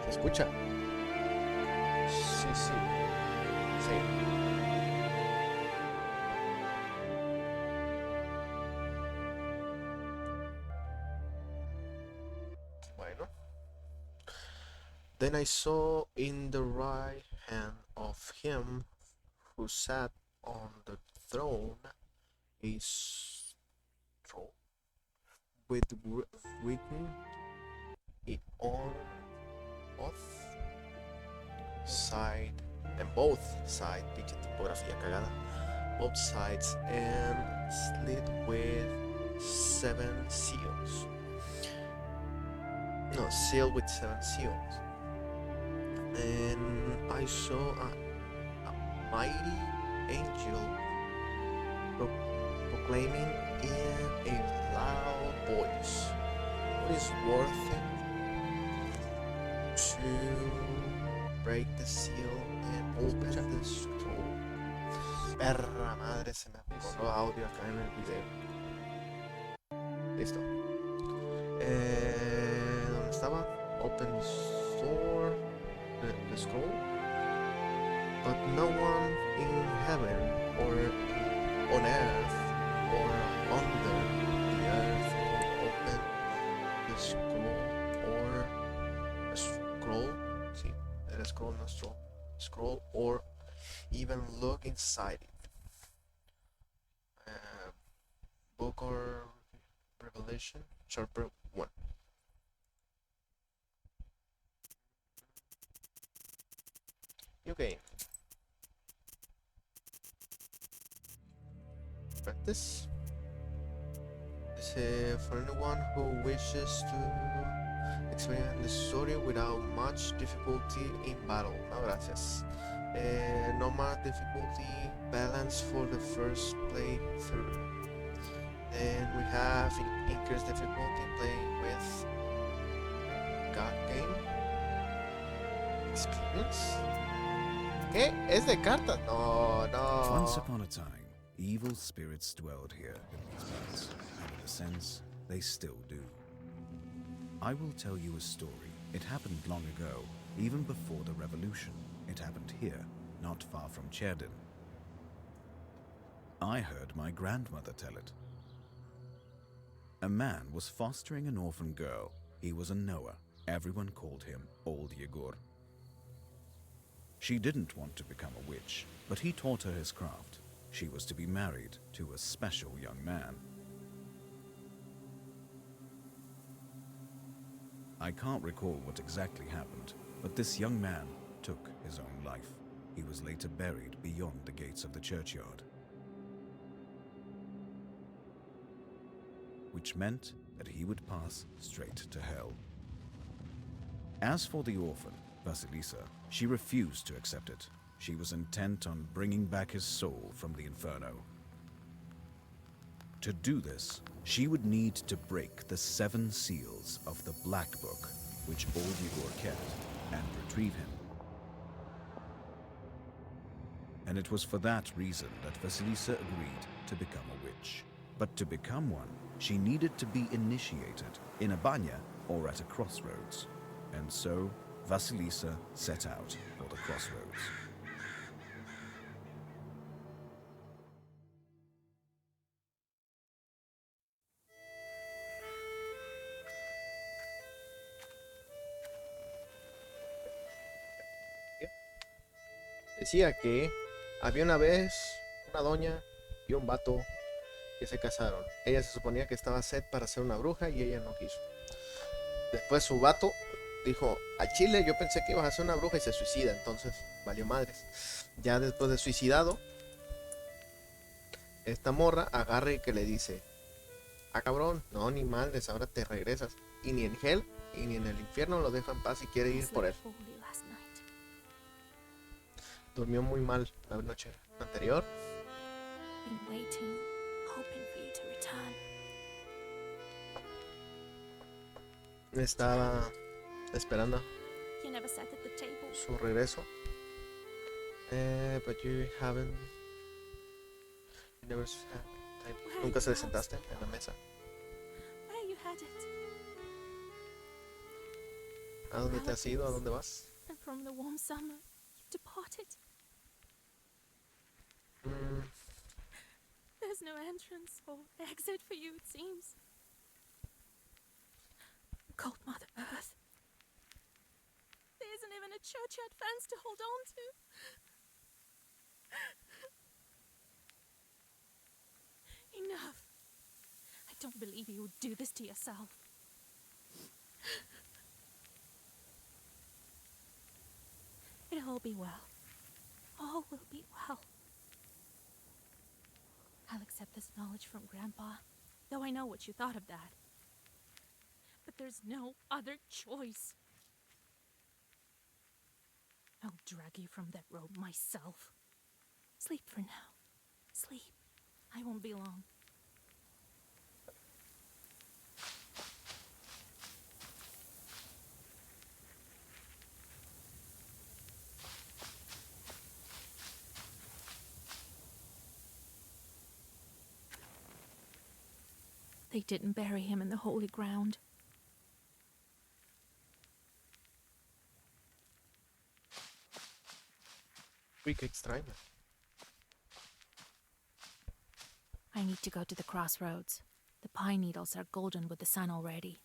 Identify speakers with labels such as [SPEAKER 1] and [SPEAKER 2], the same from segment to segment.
[SPEAKER 1] ¿Se escucha? Sí, sí. Sí. Bueno. Then I saw in the right hand of him who sat on the throne a scroll with written on both side and both side, pinche tipografía cagada, both sides, and slit with 7 seals. No, sealed with 7 seals. And I saw a mighty angel proclaiming in a loud voice, "What is worth it to break the seal and open the scroll?" Perra madre, se me apagó audio acá en el video. Listo. ¿Dónde estaba? Open sword. The scroll, but no one in heaven or on earth or under the earth could open the scroll or even look inside it. Book or Revelation, chapter 1. Okay. Practice. For anyone who wishes to experience the story without much difficulty in battle. No, gracias. No more difficulty balance for the first playthrough. Then we have increased difficulty playing with God game experience. ¿Qué? ¿Es de cartas? No, no.
[SPEAKER 2] Once upon a time, evil spirits dwelled here in these parts, and in a sense, they still do. I will tell you a story. It happened long ago, even before the revolution. It happened here, not far from Cherdin. I heard my grandmother tell it. A man was fostering an orphan girl. He was a Noah. Everyone called him Old Yegor. She didn't want to become a witch, but he taught her his craft. She was to be married to a special young man. I can't recall what exactly happened, but this young man took his own life. He was later buried beyond the gates of the churchyard, which meant that he would pass straight to hell. As for the orphan, Vasilisa, she refused to accept it. She was intent on bringing back his soul from the inferno. To do this, she would need to break the 7 seals of the Blackbook, which Old Yegor kept, and retrieve him. And it was for that reason that Vasilisa agreed to become a witch. But to become one, she needed to be initiated in a banya or at a crossroads. And so, Vasilisa set out for the crossroads.
[SPEAKER 1] Decía que había una vez una doña y un vato que se casaron. Ella se suponía que estaba set para ser una bruja y ella no quiso. Después su vato dijo, a Chile yo pensé que ibas a ser una bruja, y se suicida. Entonces valió madres. Ya después de suicidado, esta morra agarra y que le dice, ah cabrón, no, ni madres, ahora te regresas. Y ni en Hell y ni en el infierno lo deja en paz y quiere ir por él. Durmió muy mal la noche anterior. Estaba esperando su regreso. But you haven't. You never had time. Nunca se sentaste en la mesa. ¿A dónde te has ido? ¿A dónde vas?
[SPEAKER 3] And from the warm summer, you departed.
[SPEAKER 1] Mm,
[SPEAKER 3] There's no entrance or exit for you, it seems. Cold Mother Earth. There isn't even a churchyard fence to hold on to. Enough. I don't believe you would do this to yourself. It'll all be well. All will be well. I'll accept this knowledge from Grandpa, though I know what you thought of that. But there's no other choice. I'll drag you from that road myself. Sleep for now. Sleep. I won't be long. They didn't bury him in the holy ground.
[SPEAKER 1] uy, qué extraño.
[SPEAKER 3] I need to go to the crossroads. The pine needles are golden with the sun already.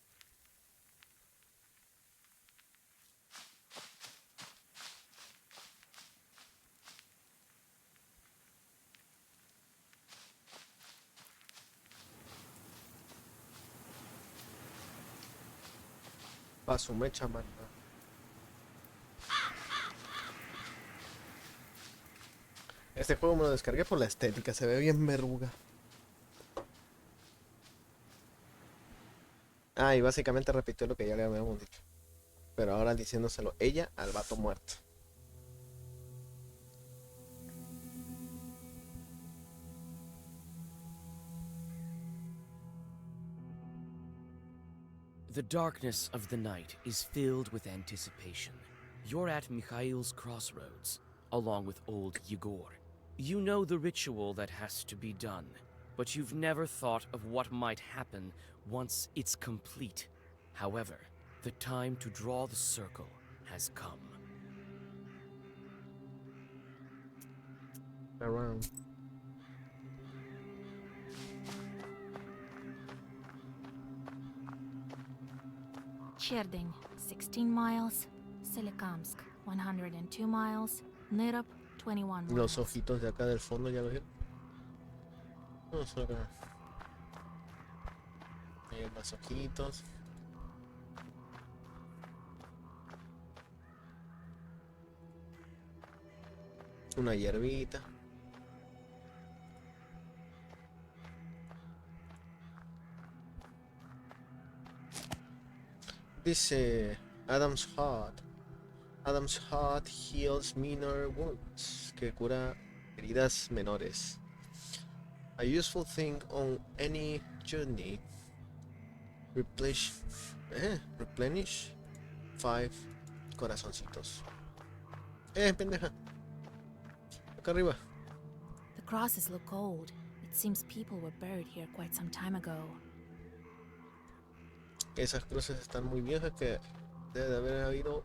[SPEAKER 1] Pa' su mecha, man. Este juego me lo descargué por la estética, se ve bien verruga. Ah, y básicamente repitió lo que ya le habíamos dicho. Pero ahora diciéndoselo ella al vato muerto.
[SPEAKER 4] The darkness of the night is filled with anticipation. You're at Mikhail's crossroads, along with old Yegor. You know the ritual that has to be done, but you've never thought of what might happen once it's complete. However, the time to draw the circle has come.
[SPEAKER 1] Around.
[SPEAKER 3] Cherding, 16 miles. Solikamsk, 102 miles. Nirop, 21 miles.
[SPEAKER 1] Los ojitos de acá del fondo, ¿ya lo vieron? No, solo acá. Ahí hay más ojitos. Una hierbita. Dice Adam's Heart. Adam's Heart heals minor wounds. Que cura heridas menores. A useful thing on any journey. Replenish 5 corazoncitos. Pendeja. Acá arriba.
[SPEAKER 3] The crosses look old. It seems people were buried here quite some time ago.
[SPEAKER 1] Esas cruces están muy viejas que debe de haber habido.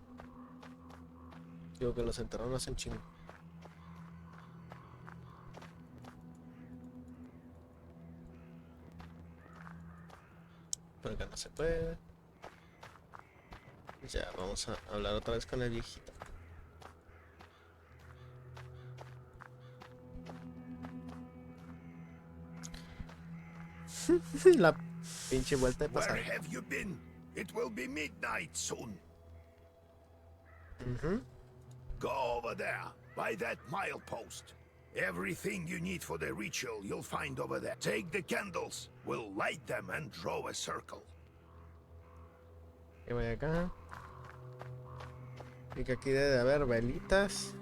[SPEAKER 1] Digo que los enterraron hace un chingo. Pero acá no se puede. Ya, vamos a hablar otra vez con el viejito. La pinche vuelta de pasada.
[SPEAKER 5] Where have you been? It will be midnight soon. Go over there, by that milepost. Everything you need for the ritual you'll find over there. Take the candles, we'll light them and draw a circle.
[SPEAKER 1] Y voy acá. Y que aquí debe de haber velitas.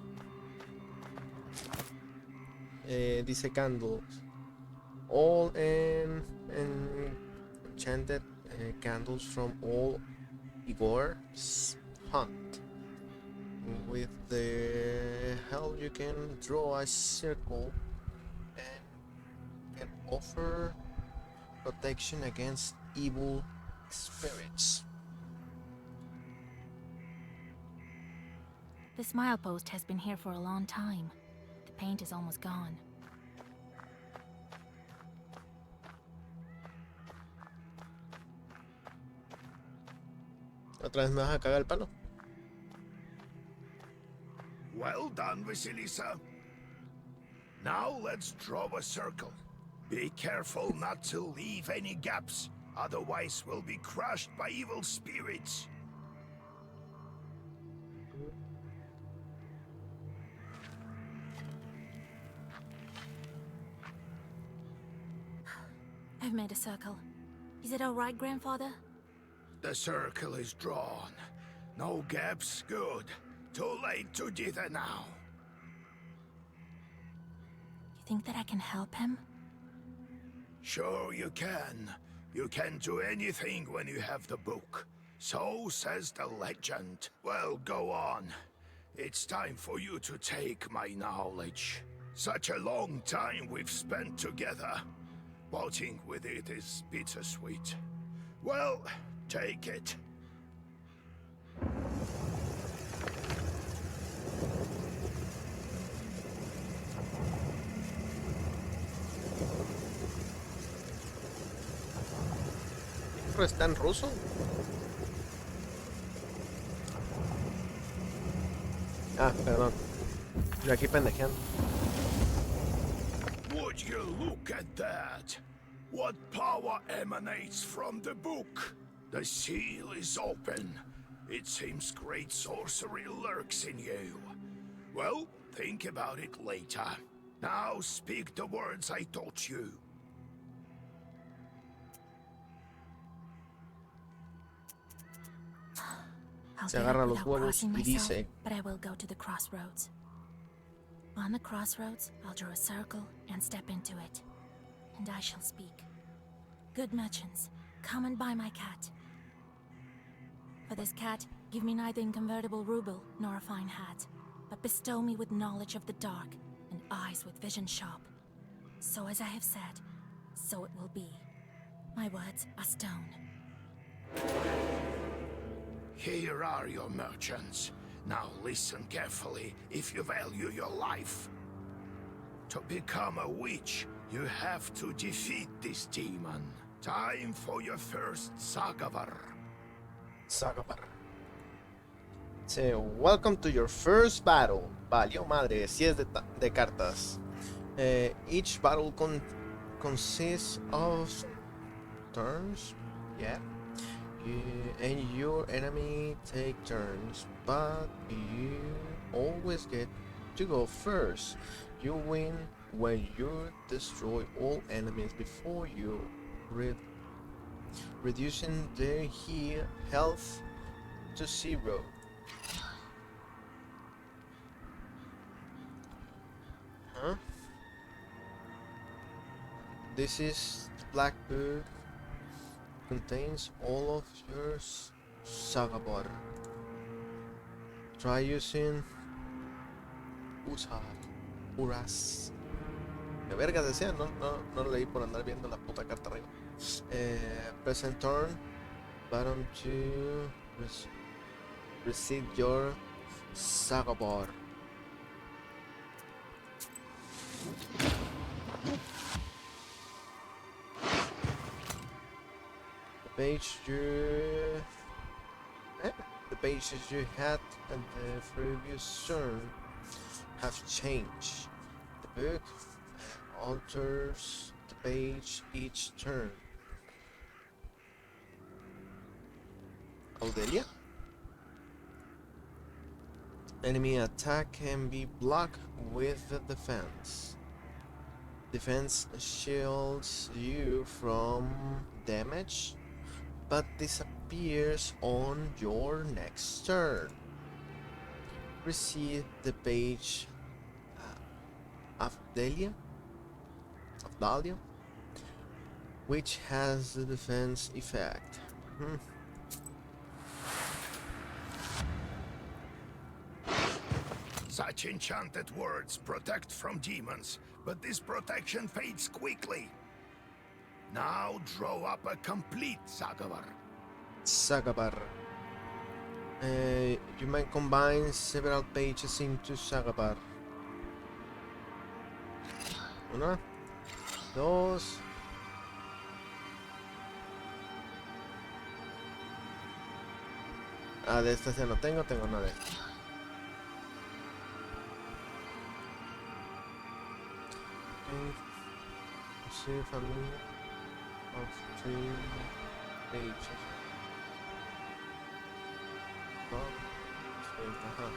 [SPEAKER 1] Dice candles. All enchanted candles from all Igor's hunt. With the help you can draw a circle and can offer protection against evil spirits.
[SPEAKER 3] This milepost has been here for a long time. The paint is almost gone.
[SPEAKER 1] ¿Otra vez me vas a cagar el palo?
[SPEAKER 5] Well done, Vasilisa. Now let's draw a circle. Be careful not to leave any gaps, otherwise we'll be crushed by evil spirits.
[SPEAKER 3] I've made a circle. Is it all right, Grandfather?
[SPEAKER 5] The circle is drawn. No gaps, good. Too late to dither now.
[SPEAKER 3] You think that I can help him?
[SPEAKER 5] Sure you can. You can do anything when you have the book. So says the legend. Well, go on. It's time for you to take my knowledge. Such a long time we've spent together. Parting with it is bittersweet. Well, take it.
[SPEAKER 1] ¿Está en ruso? Ah, perdón. Yo aquí pendejeando.
[SPEAKER 5] Would you look at that? What power emanates from the book? The seal is open. It seems great sorcery lurks in you. Well, think about it later. Now speak the words I taught you.
[SPEAKER 3] I'll
[SPEAKER 1] Se
[SPEAKER 3] get
[SPEAKER 1] agarra
[SPEAKER 3] up
[SPEAKER 1] los
[SPEAKER 3] without
[SPEAKER 1] huevos
[SPEAKER 3] crossing
[SPEAKER 1] y
[SPEAKER 3] myself,
[SPEAKER 1] dice:
[SPEAKER 3] but I will go to the crossroads. On the crossroads, I'll draw a circle and step into it. And I shall speak. Good merchants, come and buy my cat. For this cat, give me neither inconvertible ruble nor a fine hat, but bestow me with knowledge of the dark and eyes with vision sharp. So as I have said, so it will be. My words are stone.
[SPEAKER 5] Here are your merchants. Now listen carefully if you value your life. To become a witch, you have to defeat this demon. Time for your first Sagavar.
[SPEAKER 1] Sagabar. Say, welcome to your first battle. Valió madre, si es de cartas. Each battle consists of turns. Yeah. And your enemy take turns, but you always get to go first. You win when you destroy all enemies before you, reducing their health to 0. Huh? This is Blackbook. Contains all of your Sagabar. Try using Uras. ¿Qué verga decía? No lo leí por andar viendo la puta carta arriba. Present turn. Bottom to receive your Sagabar. The pages you had at the previous turn have changed. The book alters the page each turn. Audelia? Enemy attack can be blocked with the defense. Defense shields you from damage, but disappears on your next turn. Receive the page Afdalia, which has the defense effect.
[SPEAKER 5] Such enchanted words protect from demons, but this protection fades quickly. Now draw up a complete Sagavar.
[SPEAKER 1] Sagabar. You might combine several pages into Saga Bar. Una, dos. Ah, de estas ya no tengo nada de esto. Sí, familia. Of 3 pages. Ajá.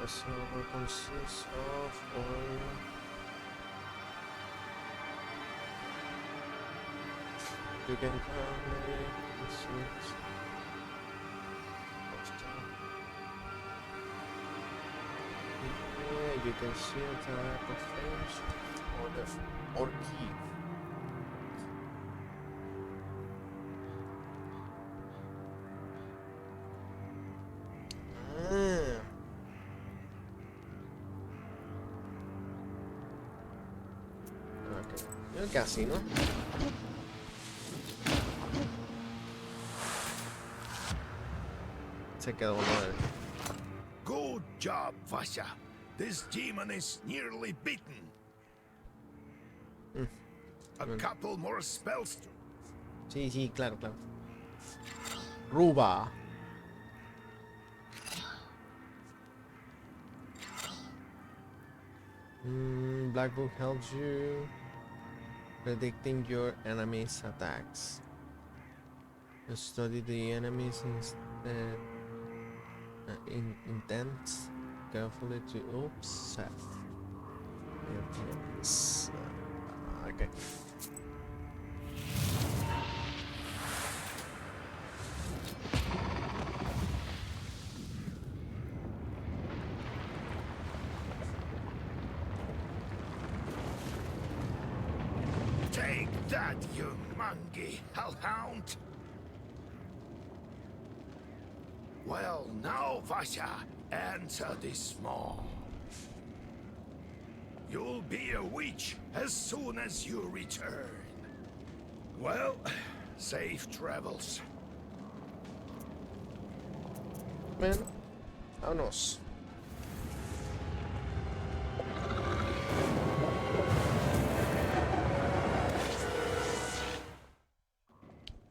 [SPEAKER 1] Eso consists of oil. You can yeah, you can see the type of fish or key. Okay. Yo casi, ¿no? Se quedó uno de...
[SPEAKER 5] Good job, Vasya. This demon is nearly beaten. A couple more spells to...
[SPEAKER 1] Sí, claro. Ruba. Blackbook helps you predicting your enemy's attacks. You study the enemy's intents carefully to observe. Okay.
[SPEAKER 5] Take that, you monkey hellhound! Well, now, Vasya, answer this maw. You'll be a witch as soon as you return. Well, safe travels.
[SPEAKER 1] Bueno, vámonos.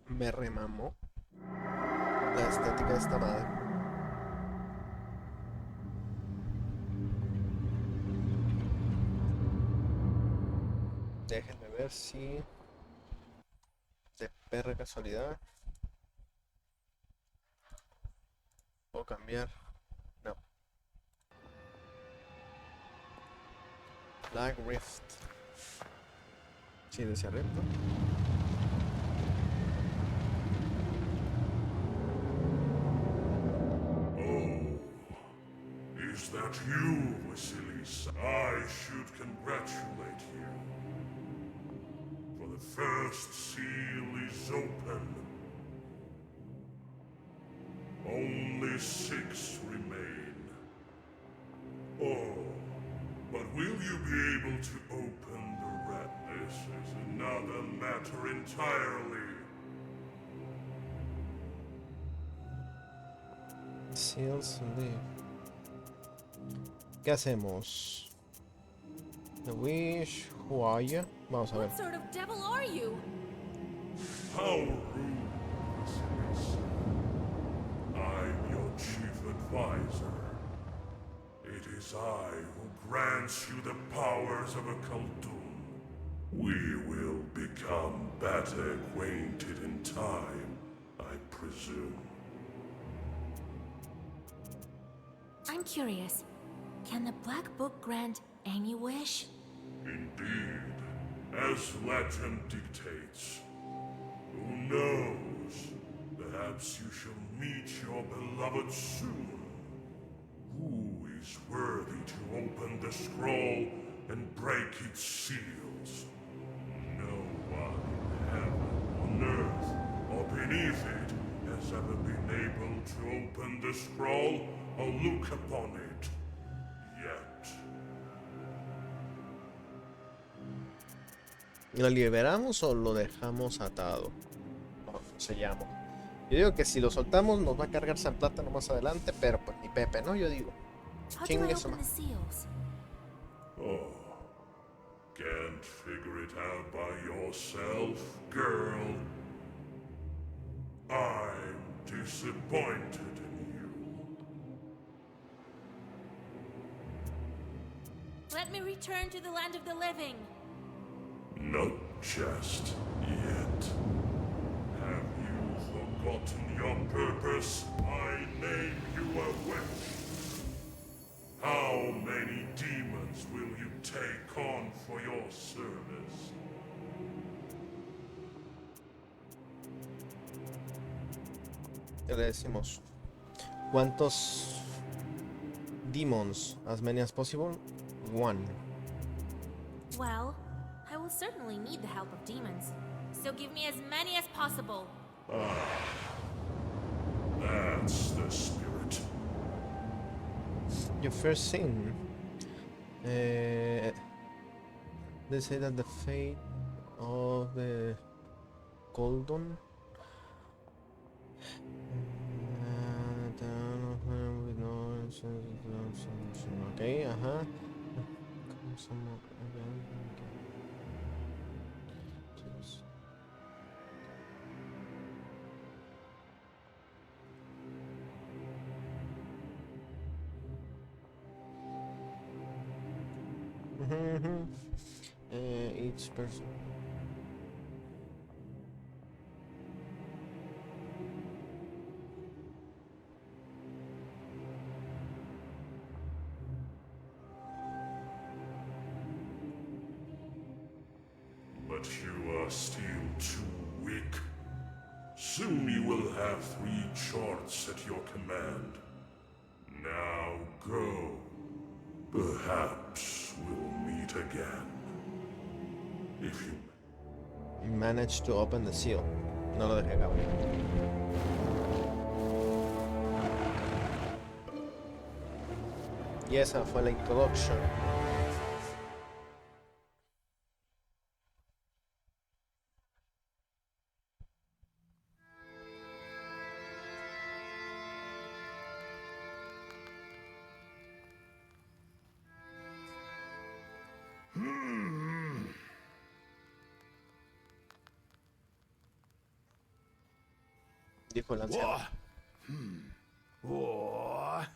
[SPEAKER 1] Me remamó la estética de esta madre. Déjenme ver si de perra casualidad puedo cambiar. No. Black Rift. Sí, decía Rift, ¿no?
[SPEAKER 6] Is that you, Vasilis? I should congratulate you. For the first seal is open. Only 6 remain. Oh, but will you be able to open the rat? This is another matter entirely.
[SPEAKER 1] Seals leave. ¿Qué hacemos? The Wish, who are you? Vamos a ver.
[SPEAKER 3] What sort of devil are you?
[SPEAKER 6] How rude, Vasilis. I'm your chief advisor. It is I who grants you the powers of a Khaldun. We will become better acquainted in time, I presume.
[SPEAKER 3] I'm curious. Can the Black Book grant any wish?
[SPEAKER 6] Indeed, as legend dictates. Who knows? Perhaps you shall meet your beloved soon. Who is worthy to open the scroll and break its seals? No one in heaven, on earth, or beneath it has ever been able to open the scroll or look upon it. Yet.
[SPEAKER 1] ¿Lo liberamos o lo dejamos atado? Lo sellamos. Yo digo que si lo soltamos nos va a cargar San Plátano más adelante, pero pues ni Pepe, ¿no? Yo digo.
[SPEAKER 3] How do I
[SPEAKER 1] Chingue su
[SPEAKER 3] open
[SPEAKER 1] ma-
[SPEAKER 3] the seals?
[SPEAKER 6] Oh, can't figure it out by yourself, girl? I'm disappointed in you.
[SPEAKER 3] Let me return to the land of the living.
[SPEAKER 6] Not just yet. Have you forgotten your purpose? I name you a witch. How many demons will you take on for your service?
[SPEAKER 1] ¿Qué le decimos? ¿Cuántos demons? As many as possible? One.
[SPEAKER 3] Well, I will certainly need the help of demons. So give me as many as possible.
[SPEAKER 6] That's the spirit.
[SPEAKER 1] Your first sin. They say that the fate of the Goldon. Okay, ajá. Each person.
[SPEAKER 6] But you are still too weak. Soon you will have 3 charts at your command. Now go. Perhaps we'll meet again. If you...
[SPEAKER 1] You managed to open the seal. No lo dejé caber. Y esa fue la introduction. Dijo el anciano.
[SPEAKER 5] What?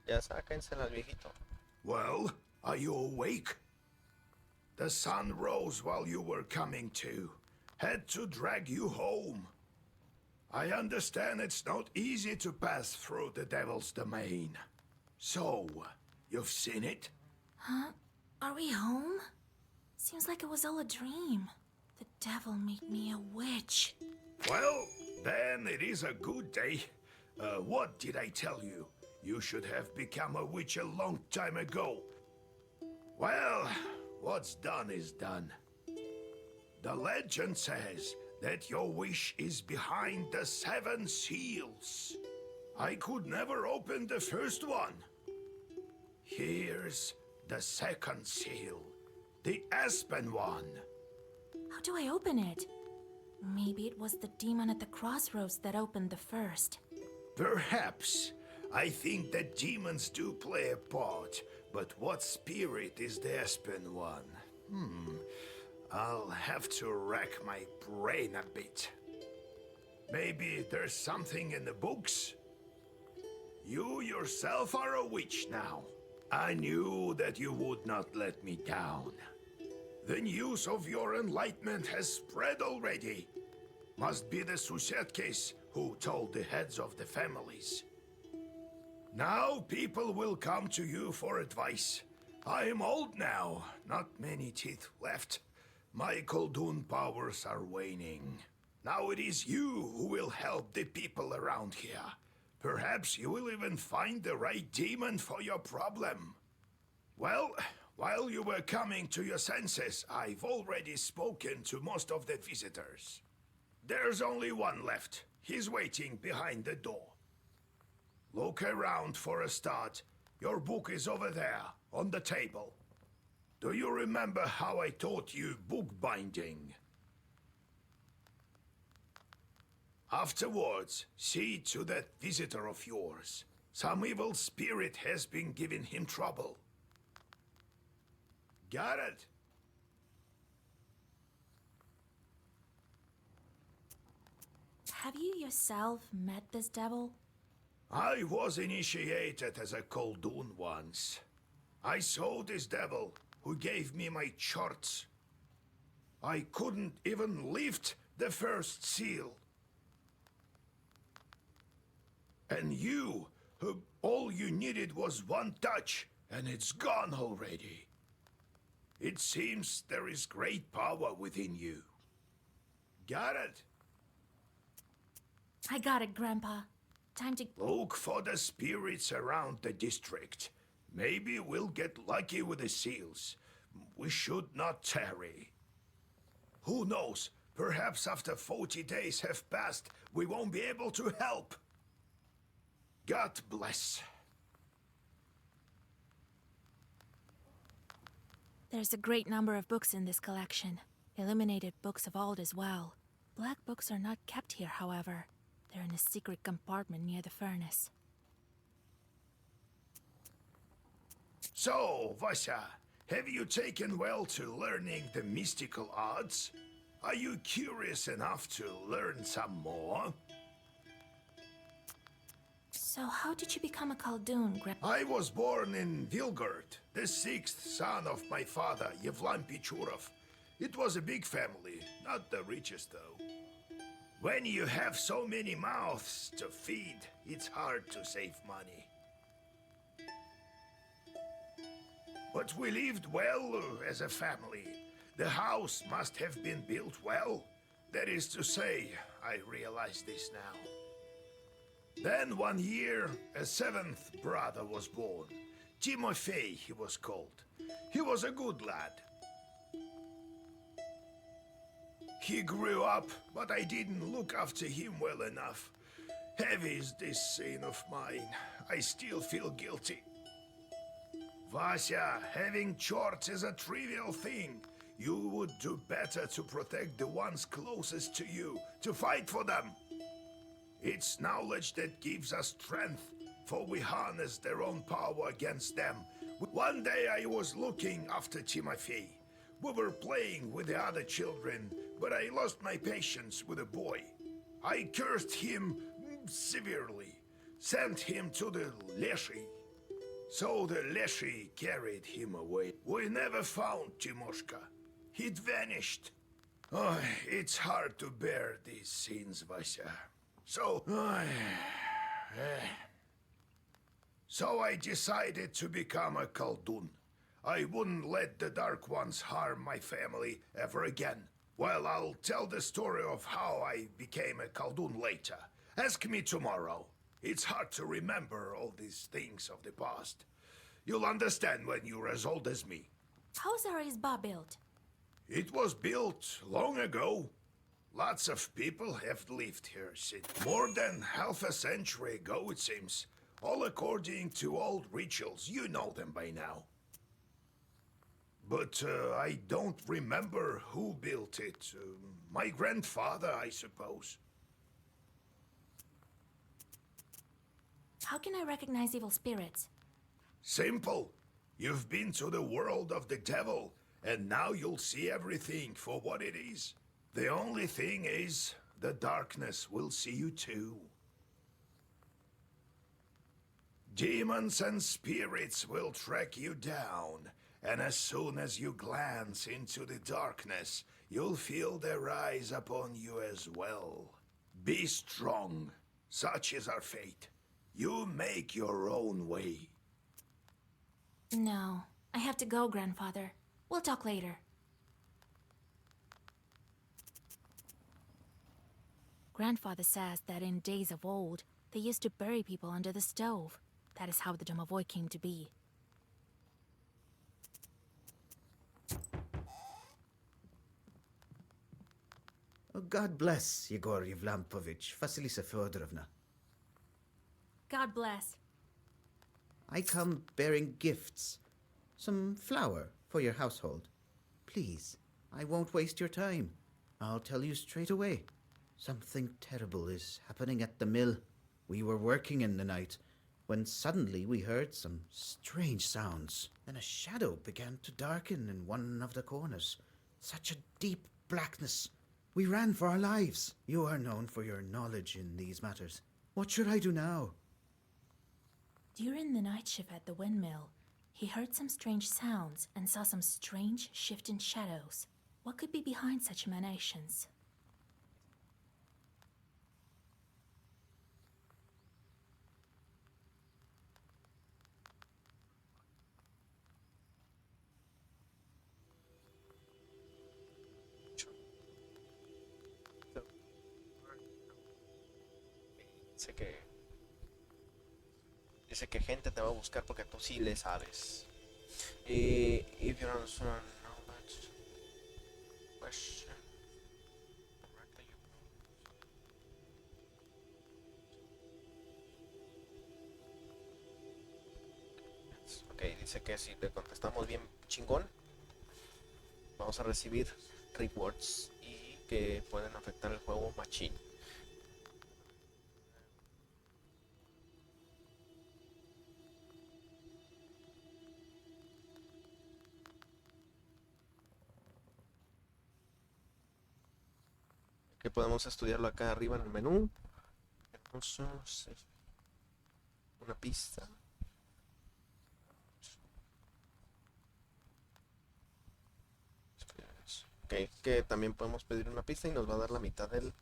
[SPEAKER 1] Ya sáquenselas, viejito.
[SPEAKER 5] Well, are you awake? The sun rose while you were coming to. Had to drag you home. I understand it's not easy to pass through the devil's domain. So, you've seen it?
[SPEAKER 3] Huh? Are we home? Seems like it was all a dream. The devil made me a witch.
[SPEAKER 5] Well, then it is a good day. What did I tell you? You should have become a witch a long time ago. Well, what's done is done. The legend says that your wish is behind the 7 seals. I could never open the first one. Here's the second seal, the aspen one.
[SPEAKER 3] How do I open it? Maybe it was the demon at the crossroads that opened the first.
[SPEAKER 5] Perhaps. I think that demons do play a part, but what spirit is the aspen one? I'll have to rack my brain a bit. Maybe there's something in the books? You yourself are a witch now. I knew that you would not let me down. The news of your enlightenment has spread already. Must be the Susetkes who told the heads of the families. Now people will come to you for advice. I am old now, not many teeth left. My Koldun powers are waning. Now it is you who will help the people around here. Perhaps you will even find the right demon for your problem. Well, while you were coming to your senses, I've already spoken to most of the visitors. There's only one left. He's waiting behind the door. Look around for a start. Your book is over there, on the table. Do you remember how I taught you bookbinding? Afterwards, see to that visitor of yours. Some evil spirit has been giving him trouble. Got it?
[SPEAKER 3] Have you yourself met this devil?
[SPEAKER 5] I was initiated as a Koldun once. I saw this devil, who gave me my charts. I couldn't even lift the first seal. And you, all you needed was one touch, and it's gone already. It seems there is great power within you. Got it?
[SPEAKER 3] I got it, Grandpa. Time to...
[SPEAKER 5] Look for the spirits around the district. Maybe we'll get lucky with the seals. We should not tarry. Who knows? Perhaps after 40 days have passed, we won't be able to help. God bless.
[SPEAKER 3] There's a great number of books in this collection. Illuminated books of old as well. Black books are not kept here, however. They're in a secret compartment near the furnace.
[SPEAKER 5] So, Vasya, have you taken well to learning the mystical arts? Are you curious enough to learn some more?
[SPEAKER 3] So how did you become a Khaldun,
[SPEAKER 5] I was born in Vilgard, the sixth son of my father, Yevlam Pichurov. It was a big family, not the richest though. When you have so many mouths to feed, it's hard to save money. But we lived well as a family. The house must have been built well. That is to say, I realize this now. Then one year, a seventh brother was born. Timofey, he was called. He was a good lad. He grew up, but I didn't look after him well enough. Heavy is this sin of mine. I still feel guilty. Vasya, having chores is a trivial thing. You would do better to protect the ones closest to you, to fight for them. It's knowledge that gives us strength, for we harness their own power against them. One day I was looking after Timofey. We were playing with the other children, but I lost my patience with a boy. I cursed him severely, sent him to the Leshy. So the Leshy carried him away. We never found Timoshka. He'd vanished. Oh, it's hard to bear these scenes, Vasya. So I decided to become a Khaldun. I wouldn't let the Dark Ones harm my family ever again. Well, I'll tell the story of how I became a Khaldun later. Ask me tomorrow. It's hard to remember all these things of the past. You'll understand when you're as old as me.
[SPEAKER 3] How's our Izba built?
[SPEAKER 5] It was built long ago. Lots of people have lived here since. More than half a century ago, it seems. All according to old rituals. You know them by now. But I don't remember who built it. My grandfather, I suppose.
[SPEAKER 3] How can I recognize evil spirits?
[SPEAKER 5] Simple. You've been to the world of the devil, and now you'll see everything for what it is. The only thing is, the darkness will see you too. Demons and spirits will track you down, and as soon as you glance into the darkness, you'll feel their eyes upon you as well. Be strong. Such is our fate. You make your own way.
[SPEAKER 3] No, I have to go, Grandfather. We'll talk later. Grandfather says that in days of old, they used to bury people under the stove. That is how the Domovoy came to be.
[SPEAKER 7] Oh, God bless Yegor Yevlampovich, Vasilisa Fyodorovna.
[SPEAKER 3] God bless.
[SPEAKER 7] I come bearing gifts. Some flour for your household. Please, I won't waste your time. I'll tell you straight away. Something terrible is happening at the mill. We were working in the night when suddenly we heard some strange sounds. Then a shadow began to darken in one of the corners. Such a deep blackness. We ran for our lives. You are known for your knowledge in these matters. What should I do now?
[SPEAKER 3] During the night shift at the windmill, he heard some strange sounds and saw some strange shifting shadows. What could be behind such emanations?
[SPEAKER 1] Dice que gente te va a buscar porque tú sí le sabes. If you answer knowledge question correctly, ok, dice que si le contestamos bien chingón, vamos a recibir rewards y que pueden afectar el juego machín. Que podemos estudiarlo acá arriba en el menú. Una pista. Ok, que también podemos pedir una pista y nos va a dar la mitad de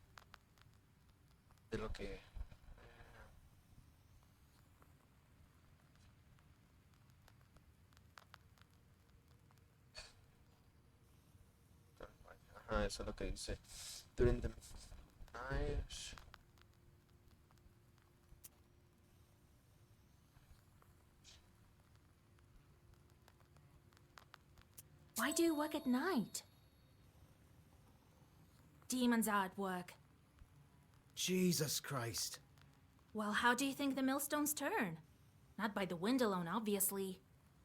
[SPEAKER 1] lo que... Ajá, eso es lo que dice. During the night.
[SPEAKER 3] Why do you work at night? Demons are at work.
[SPEAKER 7] Jesus Christ.
[SPEAKER 3] Well, how do you think the millstones turn? Not by the wind alone, obviously.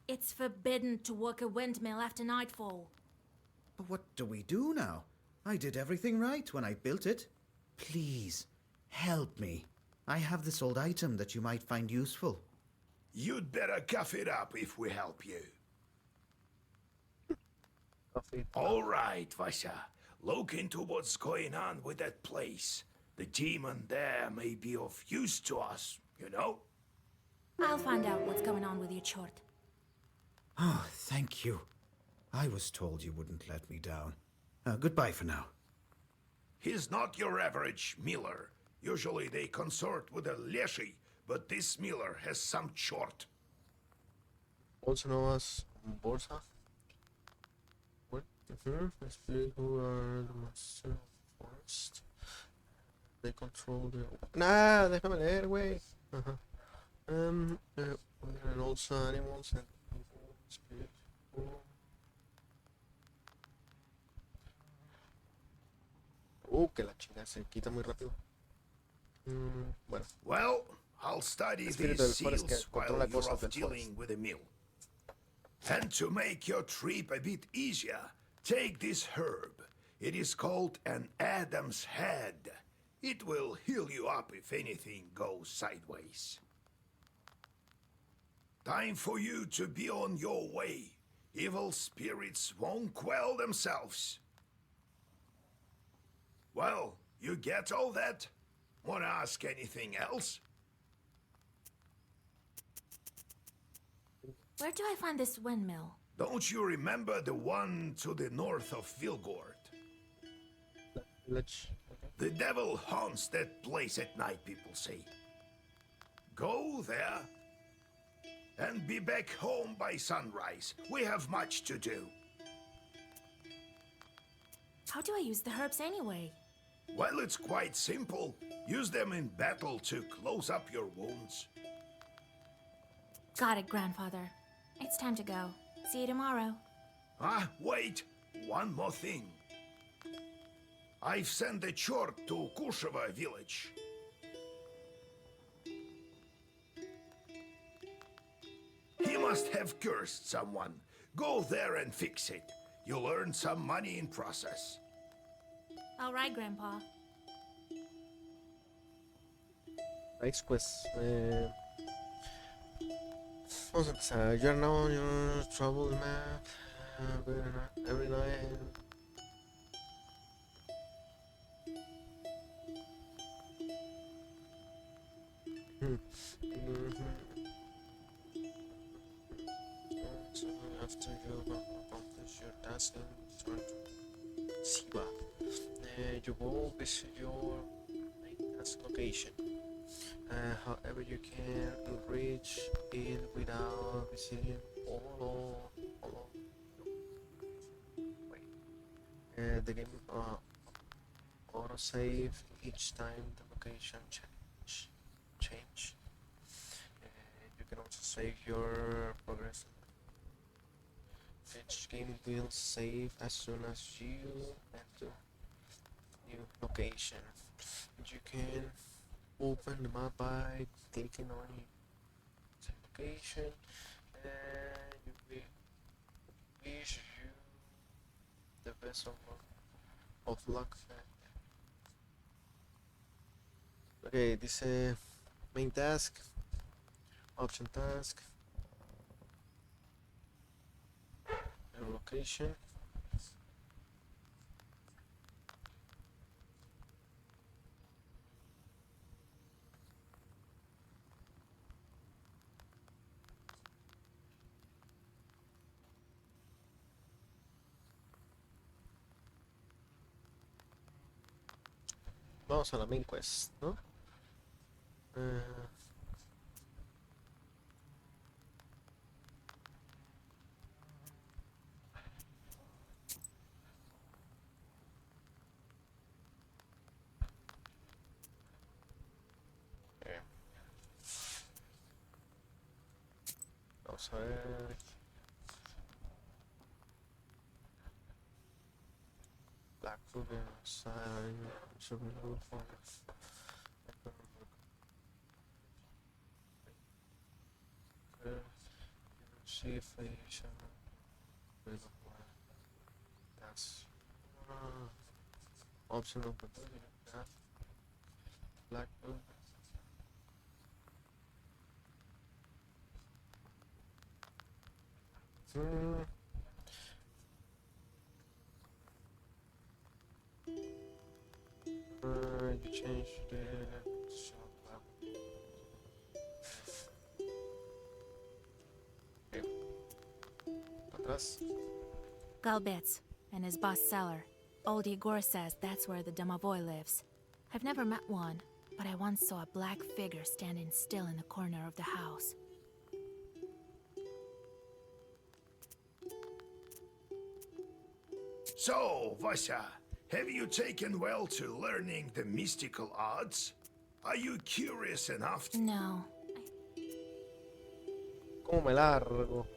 [SPEAKER 3] It's forbidden to work a windmill after nightfall.
[SPEAKER 7] But what do we do now? I did everything right when I built it. Please, help me. I have this old item that you might find useful.
[SPEAKER 5] You'd better cough it up if we help you. All right, Vasha. Look into what's going on with that place. The demon there may be of use to us, you know?
[SPEAKER 3] I'll find out what's going on with your chort.
[SPEAKER 7] Oh, thank you. I was told you wouldn't let me down. Goodbye for now.
[SPEAKER 5] He's not your average miller. Usually they consort with a leshi, but this miller has some chort.
[SPEAKER 1] Also known as Bolsa. What? The spirit who are the master of the forest. They control the... Nah, déjame leer, güey. Ajá. And also animals and spirit. Que la chingada se quita muy rápido. Bueno.
[SPEAKER 5] Well, I'll study these seals while you're off dealing with the mill. And to make your trip a bit easier, take this herb. It is called an Adam's head. It will heal you up if anything goes sideways. Time for you to be on your way. Evil spirits won't quell themselves. Well, you get all that? Wanna ask anything else?
[SPEAKER 3] Where do I find this windmill?
[SPEAKER 5] Don't you remember the one to the north of Vilgord? The devil haunts that place at night, people say. Go there and be back home by sunrise. We have much to do.
[SPEAKER 3] How do I use the herbs anyway?
[SPEAKER 5] Well, it's quite simple. Use them in battle to close up your wounds.
[SPEAKER 3] Got it, Grandfather. It's time to go. See you tomorrow.
[SPEAKER 5] Ah, wait! One more thing. I've sent a chort to Kusheva village. He must have cursed someone. Go there and fix it. You'll earn some money in process.
[SPEAKER 3] All right, Grandpa.
[SPEAKER 1] Next quest. Vamos a empezar. You're now on your trouble map. Every night. So after you accomplish your task and return to Siba, you will visit your main task location. However, you can reach it without visiting all the game autosave each time the location change. You can also save your progress. Each game will save as soon as you enter new location. You can open the map by clicking on the location, and you will wish you the best of luck. Okay, dice main task, option task, your location. Vamos a la main quest, ¿no? Vamos a ver. Blackbook sign, Sorprendio for see if I shall that's option of the path. Blackbook. You change the okay. Atrás.
[SPEAKER 3] Galbitz and his boss cellar. Old Igor says that's where the domovoi lives. I've never met one, but I once saw a black figure standing still in the corner of the house.
[SPEAKER 5] So, Vasya, have you taken well to learning the mystical arts? Are you curious enough to...
[SPEAKER 3] No.
[SPEAKER 1] ¿Cómo me largo?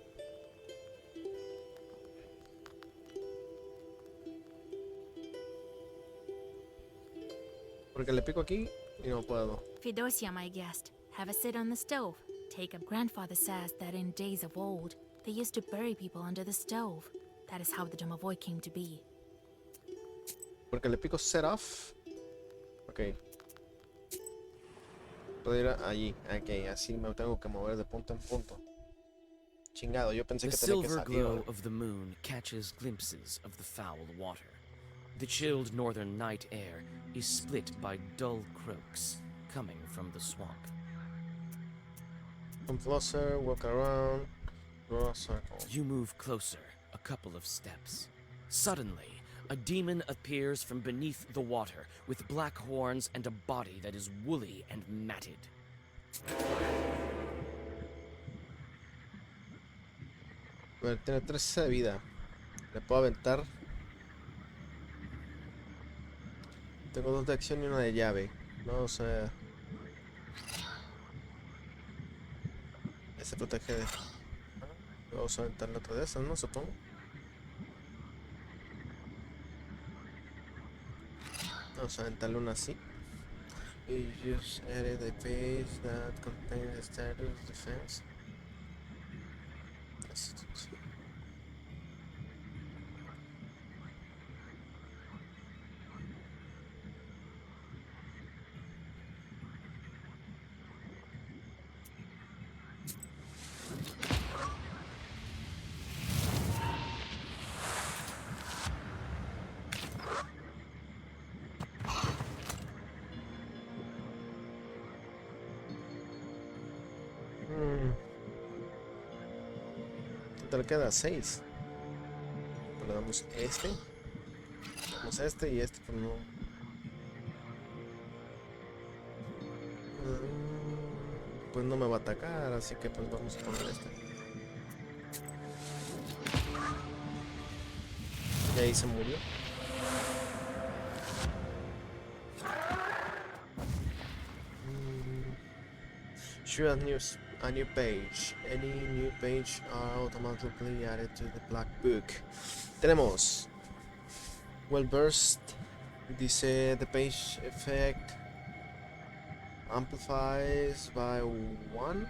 [SPEAKER 1] Porque le pico aquí y no puedo.
[SPEAKER 3] Fedosia, my guest, have a sit on the stove. Take up. Grandfather says that in days of old, they used to bury people under the stove. That is how the domovoi came to be.
[SPEAKER 1] Porque le pico set off. Ok. Puedo ir allí. Ok, así me tengo que mover de punto en punto. Chingado, yo pensé
[SPEAKER 4] The
[SPEAKER 1] que tenía que
[SPEAKER 4] silver
[SPEAKER 1] salir.
[SPEAKER 4] glow of the moon catches glimpses of the foul water. The chilled northern night air is split by dull croaks coming from the swamp.
[SPEAKER 1] Come closer, walk around, draw a circle.
[SPEAKER 4] You move closer, a couple of steps. Suddenly, a demon appears from beneath the water with black horns and a body that is woolly and matted.
[SPEAKER 1] A ver, tiene 13 de vida. Le puedo aventar. Tengo 2 de acción y 1 de llave. No, o sea. Se protege de. Vamos a aventarle otra de esas, ¿no? Supongo. Vamos a aventarle una así. You just edit the page that contains the status defense. Total queda 6. Le damos este. Damos este y este, pero no. Pues no me va a atacar, así que pues vamos a poner este. Y ahí se murió. Show a new page. Any new page are automatically added to the Blackbook. Tenemos Well Burst. Dice the page effect amplifies by 1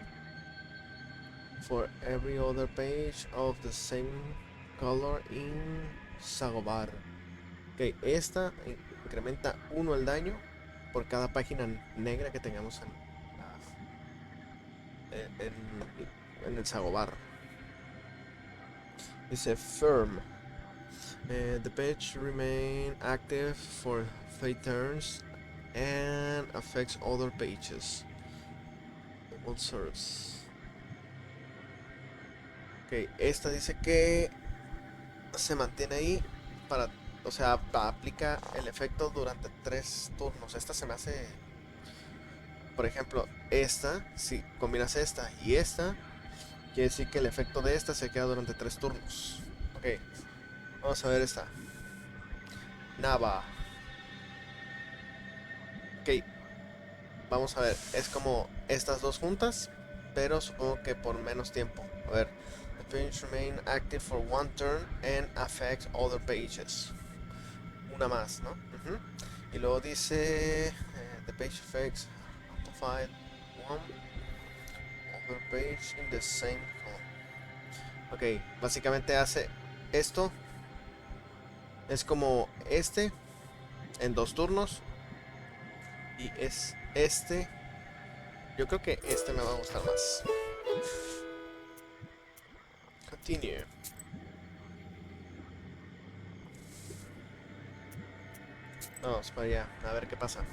[SPEAKER 1] for every other page of the same color in Sagobar. Ok, esta incrementa 1 el daño por cada página negra que tengamos en el Sagobar. Dice Firm. The page remain active for 3 turns and affects other pages. Observes. Ok, esta dice que se mantiene ahí para, o sea, aplica el efecto durante 3 turnos. Esta se me hace, por ejemplo, esta, si combinas esta y esta, quiere decir que el efecto de esta se queda durante 3 turnos. Ok, vamos a ver esta. Nava. Ok, vamos a ver, es como estas dos juntas, pero supongo que por menos tiempo. A ver, the page remain active for 1 turn and affects other pages. Una más, ¿no? Y luego dice the page effects amplified 1 other page in the same column. Ok, básicamente hace esto. Es como este en 2 turnos. Y es este. Yo creo que este me va a gustar más. Continue. Vamos para allá, a ver qué pasa.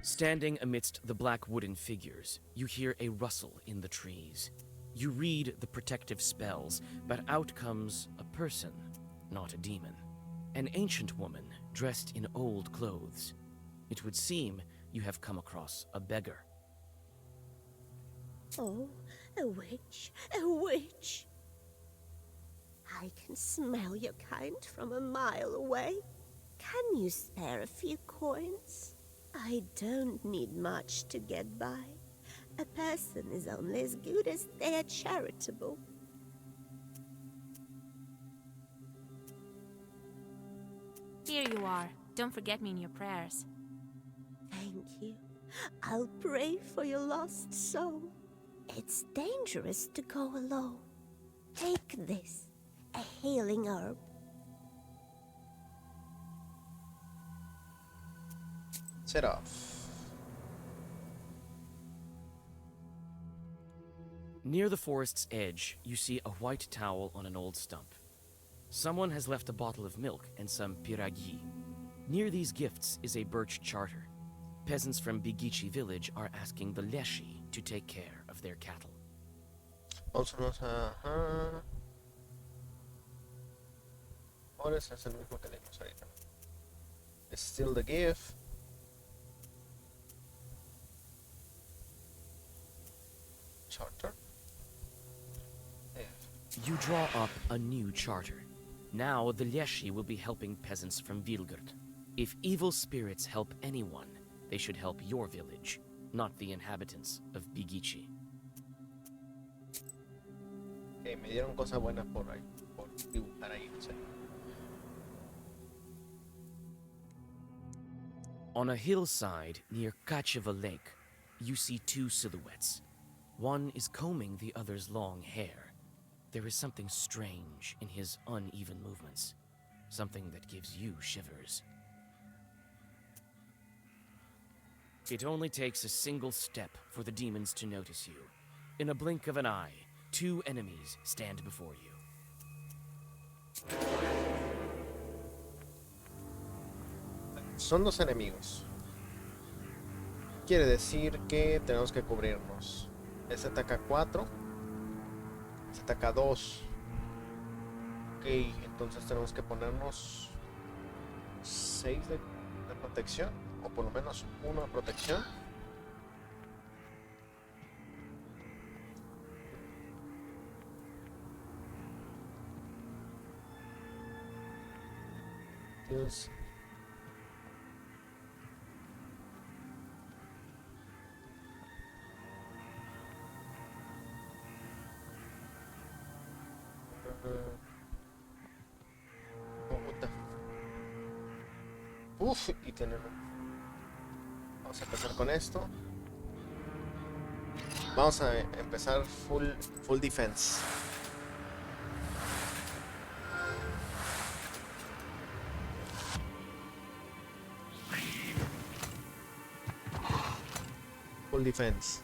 [SPEAKER 4] Standing amidst the black wooden figures, you hear a rustle in the trees. You read the protective spells, but out comes a person, not a demon. An ancient woman dressed in old clothes. It would seem you have come across a beggar.
[SPEAKER 8] Oh, a witch, a witch. I can smell your kind from a mile away. Can you spare a few coins? I don't need much to get by. A person is only as good as they are charitable.
[SPEAKER 3] Here you are. Don't forget me in your prayers.
[SPEAKER 8] Thank you. I'll pray for your lost soul. It's dangerous to go alone. Take this, a healing herb.
[SPEAKER 1] Set off.
[SPEAKER 4] Near the forest's edge, you see a white towel on an old stump. Someone has left a bottle of milk and some piragi. Near these gifts is a birch charter. Peasants from Bigichi village are asking the Leshi to take care of their cattle.
[SPEAKER 1] Also nos ahora es el mismo que leímos ahorita. It's still the gift. Charter.
[SPEAKER 4] You draw up a new charter. Now the Leshi will be helping peasants from Vilgard. If evil spirits help anyone, they should help your village, not the inhabitants of Bigichi.
[SPEAKER 1] Me dieron cosas buenas por ahí, por dibujar ahí, no sé.
[SPEAKER 4] On a hillside near Kacheva Lake, you see 2 silhouettes. One is combing the other's long hair. There is something strange in his uneven movements, something that gives you shivers. It only takes a single step for the demons to notice you. In a blink of an eye, 2 enemies stand before you.
[SPEAKER 1] Son 2 enemigos. Quiere decir que tenemos que cubrirnos. Este ataca 4. Este ataca 2. Ok, entonces tenemos que ponernos 6 de protección. O por lo menos 1 de protección. Dios. Puta. Uf, y tiene. Vamos a empezar con esto. Vamos a empezar full defense. Full defense.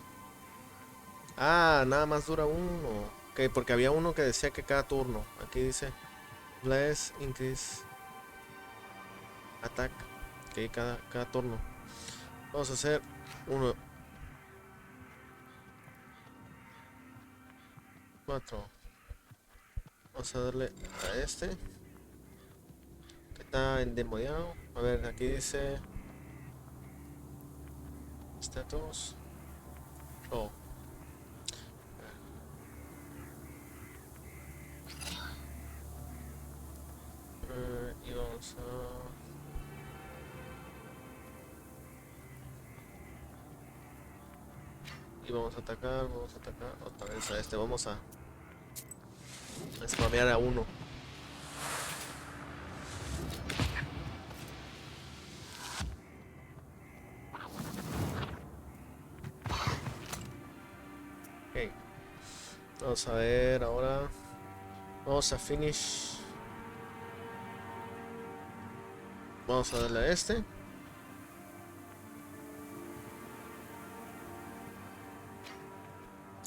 [SPEAKER 1] Ah, nada más dura uno. Ok, porque había uno que decía que cada turno. Aquí dice Bless increase attack. Ok, cada turno. Vamos a hacer uno. 4. Vamos a darle a este. Que está endemoniado. A ver, aquí dice status. Oh. Y vamos vamos a atacar otra vez a este. Vamos a spamear a uno. Ok. Vamos a ver ahora. Vamos a finish. Vamos a darle a este.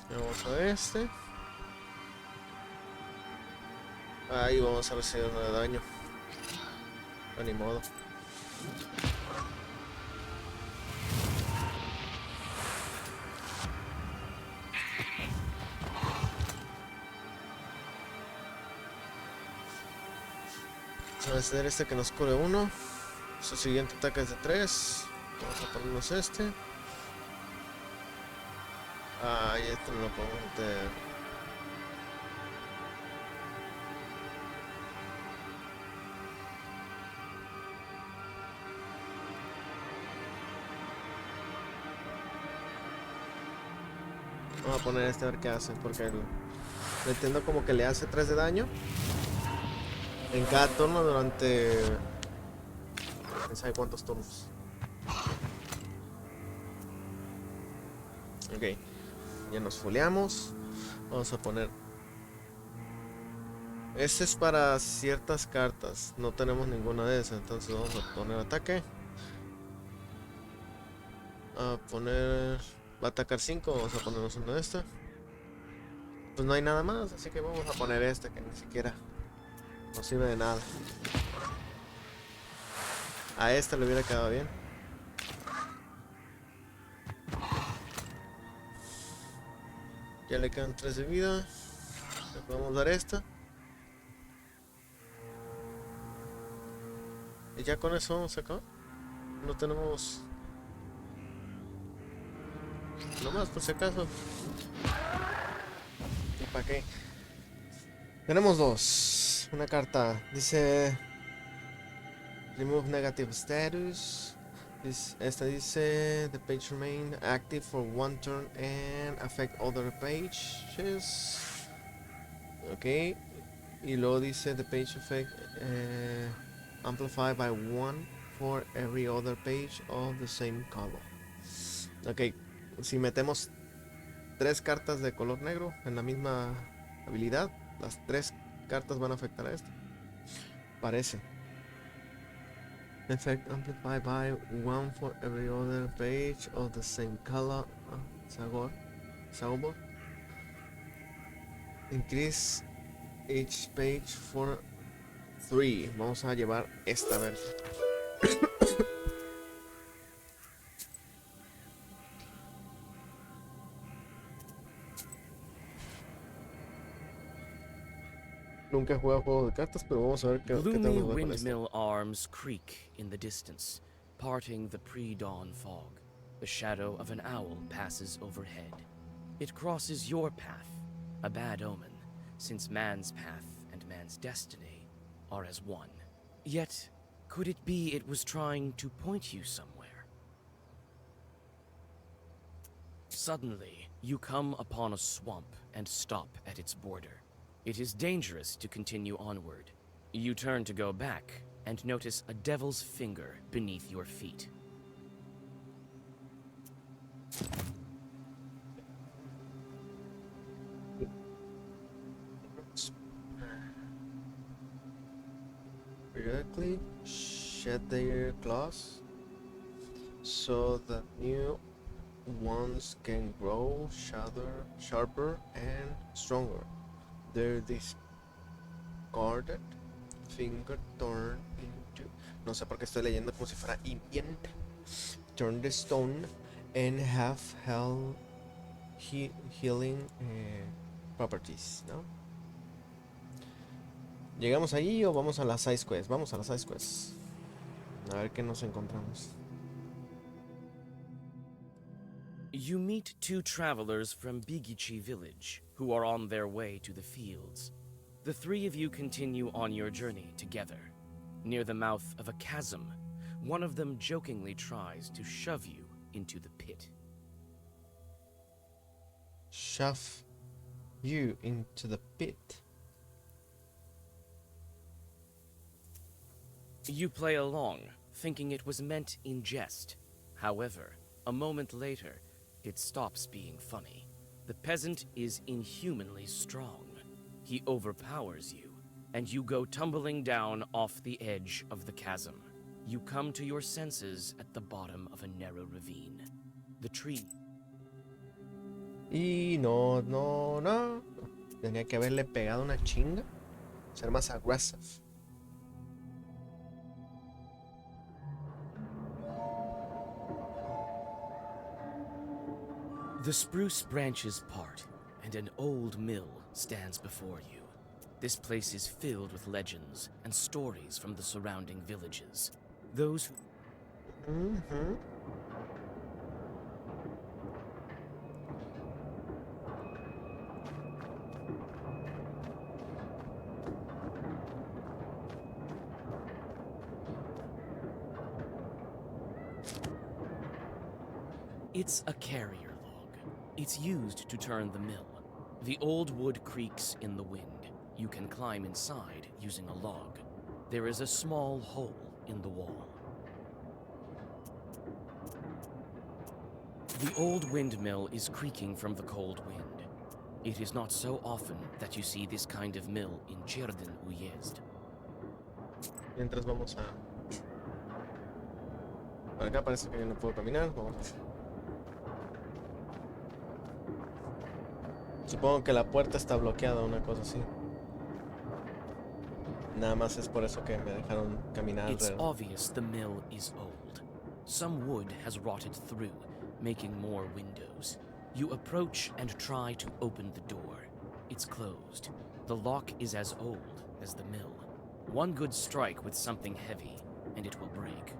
[SPEAKER 1] Vamos a este. Ahí vamos a recibir uno de daño. No, ni modo. Vamos a hacer este que nos cubre 1. Su siguiente ataque es de 3. Vamos a ponernos este. Ah, y este no lo podemos meter. Vamos a poner este a ver qué hace, porque le entiendo como que le hace 3 de daño en cada turno durante no sé cuántos turnos. Ok, ya nos fuleamos. Vamos a poner este es para ciertas cartas, no tenemos ninguna de esas, entonces vamos a poner ataque. A poner va a atacar 5, vamos a ponernos uno de esta. Pues no hay nada más, así que vamos a poner este que ni siquiera no sirve de nada. A este le hubiera quedado bien. Ya le quedan 3 de vida. Le podemos dar esta. Y ya con eso vamos a acabar. No tenemos... Nomás por si acaso. ¿Y para qué? Tenemos 2. Una carta. Dice... Remove negative status. Esta dice... The page remain active for 1 turn and affect other pages. Ok. Y luego dice... The page effect... amplified by 1 for every other page of the same color. Ok. Si metemos 3 cartas de color negro en la misma habilidad, las 3 cartas van a afectar a este. Parece. Effect amplified by 1 for every other page of the same color. Sabor. Increase each page for 3. Vamos a llevar esta vez. Nunca he jugado juegos de cartas, pero vamos a ver qué tal
[SPEAKER 4] Gloomy
[SPEAKER 1] nos va con esto.
[SPEAKER 4] windmill arms creak in the distance, parting the pre-dawn fog. The shadow of an owl passes overhead. It crosses your path, a bad omen, since man's path and man's destiny are as one. Yet, could it be it was trying to point you somewhere? Suddenly, you come upon a swamp and stop at its border. It is dangerous to continue onward. You turn to go back and notice a devil's finger beneath your feet.
[SPEAKER 1] Periodically shed their claws so that new ones can grow sharper and stronger. Their discarded finger turn into, no sé por qué estoy leyendo como si fuera Indian, turn the stone and have healing properties, ¿no? ¿Llegamos allí o vamos a las side quests? Vamos a las side quests. A ver qué nos encontramos.
[SPEAKER 4] You meet two travelers from Bigichi village who are on their way to the fields. The three of you continue on your journey together. Near the mouth of a chasm, one of them jokingly tries to shove you into the pit.
[SPEAKER 1] Shove you into the pit.
[SPEAKER 4] You play along, thinking it was meant in jest. However, a moment later, it stops being funny. The peasant is inhumanly strong. He overpowers you, and you go tumbling down off the edge of the chasm. You come to your senses at the bottom of a narrow ravine. The tree...
[SPEAKER 1] Y no. Tenía que haberle pegado una chinga. Ser más aggressive.
[SPEAKER 4] The spruce branches part, and an old mill stands before you. This place is filled with legends and stories from the surrounding villages. Those who... It's a carrier log. It's used to turn the mill. The old wood creaks in the wind. You can climb inside using a log. There is a small hole in the wall. The old windmill is creaking from the cold wind. It is not so often that you see this kind of mill in Cierden Uyezd.
[SPEAKER 1] Mientras vamos a... Por acá parece que yo no puedo caminar. Vamos. Supongo que la puerta está bloqueada, una cosa así. Nada más es por eso que me dejaron caminar
[SPEAKER 4] It's
[SPEAKER 1] alrededor.
[SPEAKER 4] obvious the mill is old. Some wood has rotted through, making more windows. You approach and try to open the door. It's closed. The lock is as old as the mill. One good strike with something heavy, and it will break.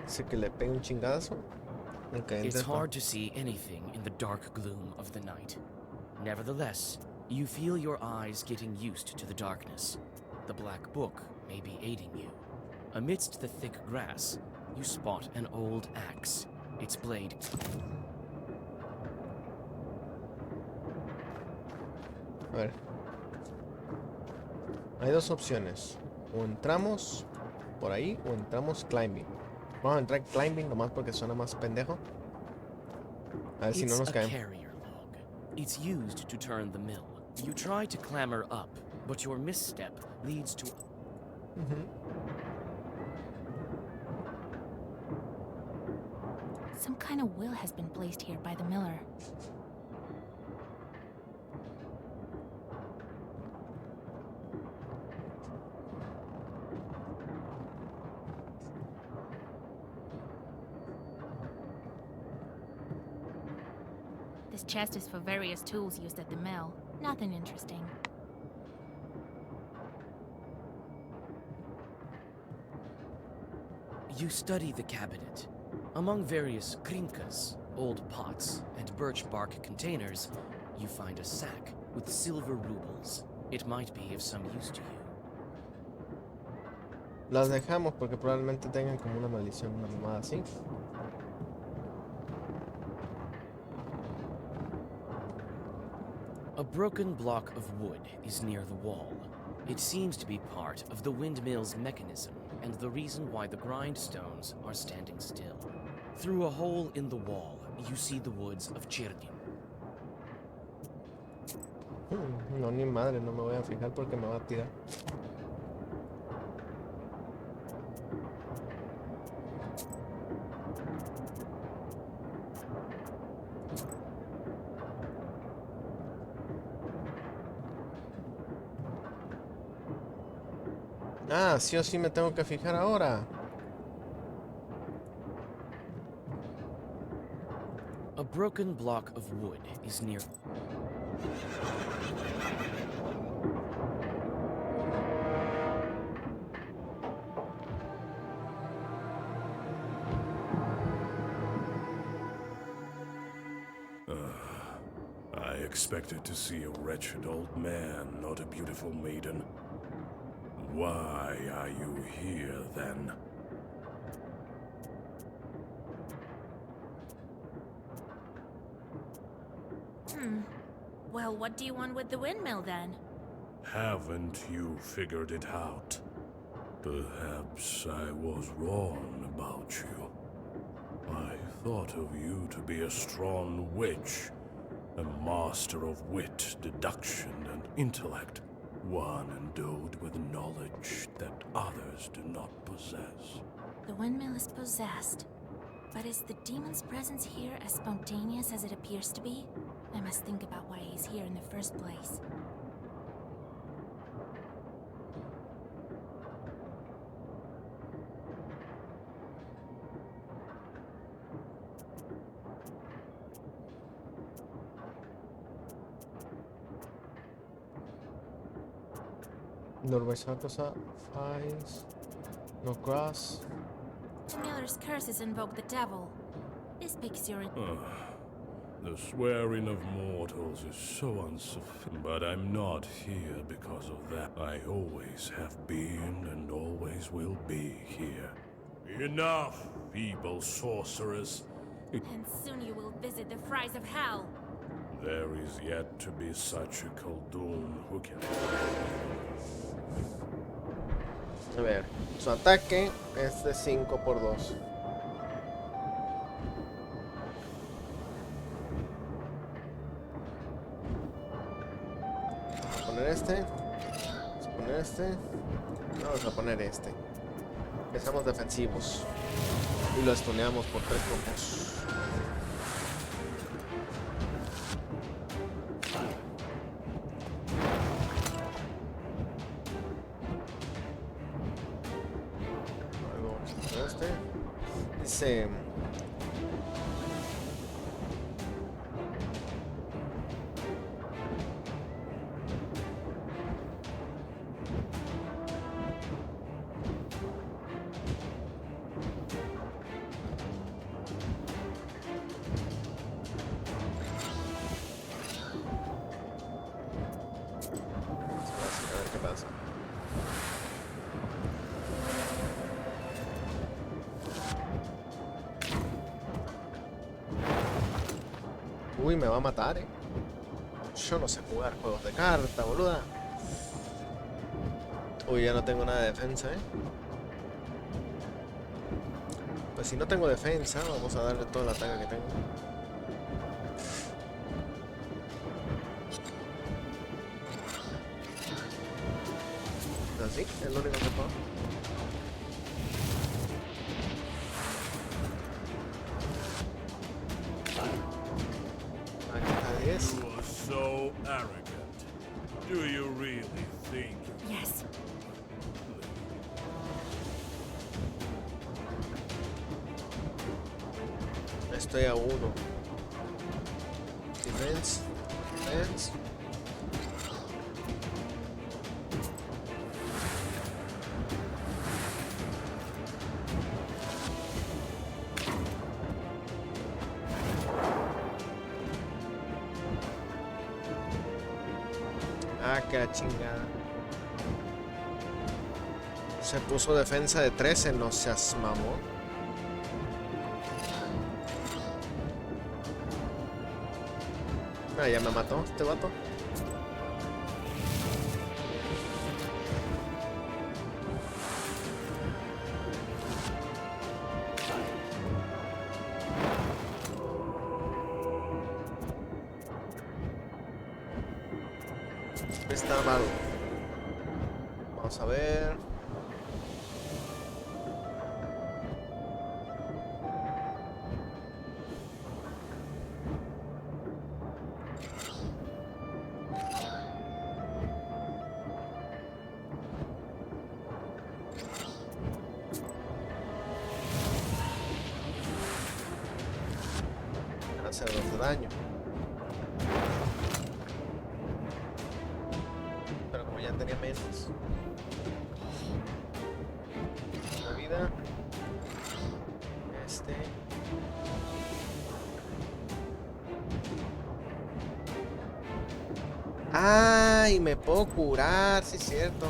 [SPEAKER 1] Dice que le pegue un chingadazo. Okay,
[SPEAKER 4] It's hard to see anything in the dark gloom of the night. Nevertheless, you feel your eyes getting used to the darkness. The black book may be aiding you. Amidst the thick grass, you spot an old axe. Its blade...
[SPEAKER 1] A ver. Hay dos opciones. O entramos por ahí o entramos climbing. Vamos a entrar climbing nomás porque suena más pendejo. A ver si no
[SPEAKER 4] It's
[SPEAKER 1] nos
[SPEAKER 4] a
[SPEAKER 1] caemos.
[SPEAKER 4] carrier log. It's used to turn the mill. You try to clamber up, but your misstep leads to...
[SPEAKER 3] Some kind of will has been placed here by the miller. The This chest is for various tools used at the mill. Nothing interesting.
[SPEAKER 4] You study the cabinet. Among various krinkas, old pots, and birch bark containers, you find a sack with silver rubles. It might be of some use to you.
[SPEAKER 1] Las dejamos porque probablemente tengan como una maldición, una mamada así.
[SPEAKER 4] A broken block of wood is near the wall. It seems to be part of the windmill's mechanism and the reason why the grindstones are standing still. Through a hole in the wall, you see the woods of Chirnin.
[SPEAKER 1] No, ni madre, no me voy a fijar porque me va a tirar. Ah, sí o sí me tengo que fijar ahora.
[SPEAKER 4] A broken block of wood is near.
[SPEAKER 6] I expected to see a wretched old man, not a beautiful maiden. Why are you here, then?
[SPEAKER 3] Well, what do you want with the windmill then?
[SPEAKER 6] Haven't you figured it out? Perhaps I was wrong about you. I thought of you to be a strong witch, a master of wit, deduction, and intellect, one endowed with knowledge that others do not possess.
[SPEAKER 3] The windmill is possessed. But is the demon's presence here as spontaneous as it appears to be? I must think about why he's here in the first place.
[SPEAKER 1] Norway's cosa, fines, no cross.
[SPEAKER 3] The miller's curses invoke the devil. This piques your
[SPEAKER 6] The swearing of mortals is so insufficient, but I'm not here because of that. I always have been and always will be here. Enough, feeble sorceress.
[SPEAKER 3] And soon you will visit the fries of hell.
[SPEAKER 6] There is yet to be such a Khaldun who can...
[SPEAKER 1] A ver, su ataque es de 5 por 2. Vamos a poner este. Vamos a poner este. Vamos a poner este. Empezamos defensivos. Y lo stuneamos por 3 combos. Dice... A ver qué pasa. Uy, me va a matar, Yo no sé jugar juegos de carta, boluda. Uy, ya no tengo nada de defensa, Pues si no tengo defensa, vamos a darle todo el ataque que tengo. Así, es lo único que puedo.
[SPEAKER 6] You are so arrogant. Do you really think...
[SPEAKER 3] Yes.
[SPEAKER 1] Estoy a 1. Defense. Defense. Ah, que la chingada. Se puso defensa de 13, no seas mamón. Ah, ya me mató este vato. Está mal. Vamos a ver. Hacer 2 de daño. Pero como ya tenía menos la vida, ¡ay! Me puedo curar, sí es cierto.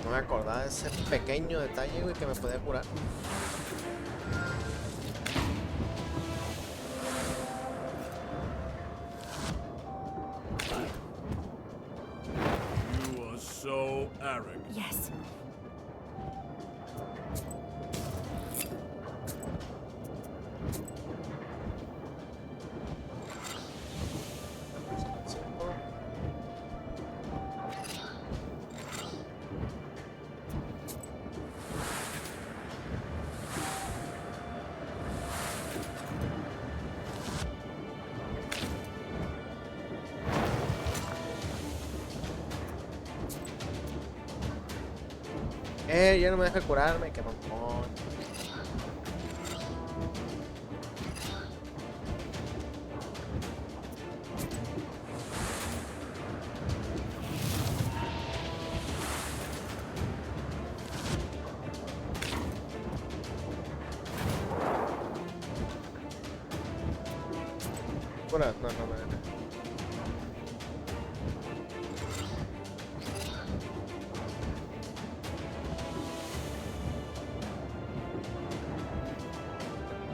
[SPEAKER 1] No me acordaba de ese pequeño detalle, güey, que me podía curar.
[SPEAKER 6] You are so arrogant.
[SPEAKER 3] Yes.
[SPEAKER 1] Ya no me deja curarme, que mamón. Cura, no me deja.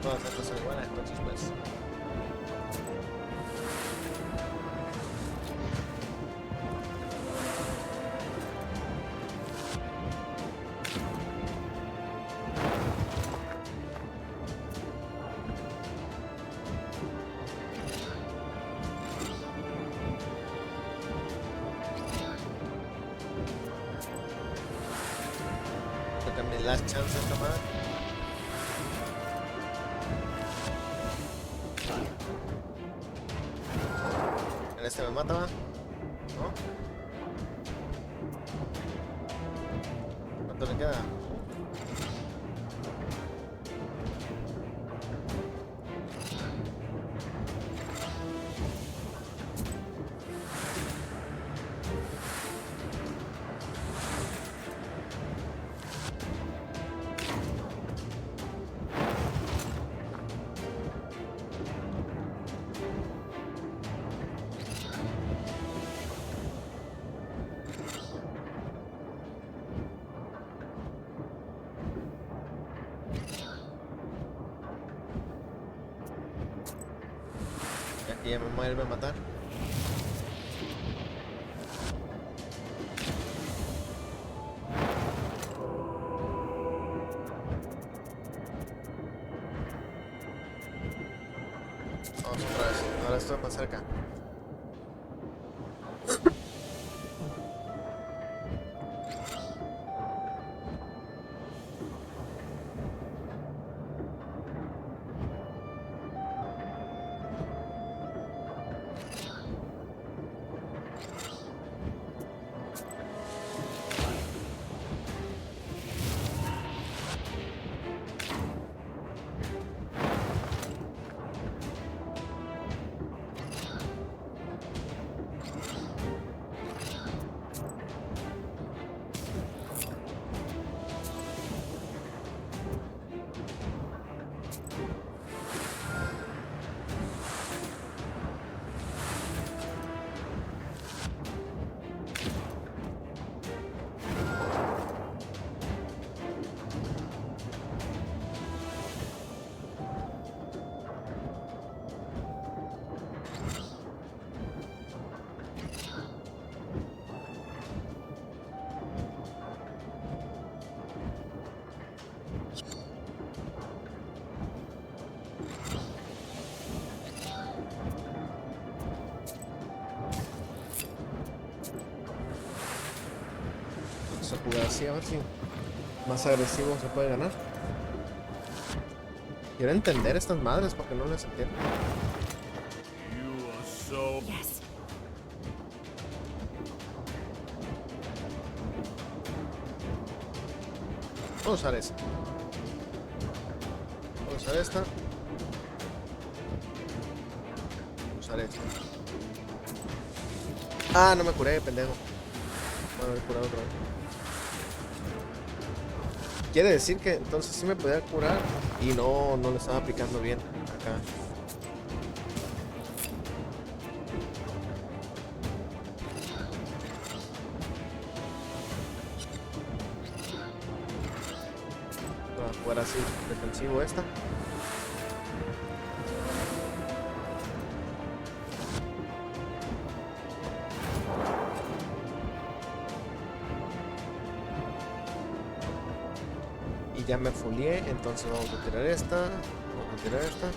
[SPEAKER 1] Todas estas son iguales, entonces pues. Creo que me last chance esta madre. Este me mata, ¿va? ¿No? ¿Cuánto le queda? Y ya me vuelve a matar. Vamos otra vez. Ahora estoy más cerca. vamos a jugar así, a ver si más agresivo se puede ganar. Quiero entender estas madres porque no les entiendo.
[SPEAKER 6] You are so...
[SPEAKER 3] Yes.
[SPEAKER 1] Vamos a usar esa. Vamos a usar esta. Vamos a usar esta. Ah, no me curé, pendejo. Bueno, me he curado otra vez. Quiere decir que entonces sí me podía curar y no le estaba aplicando bien acá. Voy a jugar así, defensivo esta. Y ya me fulié, entonces vamos a tirar esta. Vamos a tirar esta.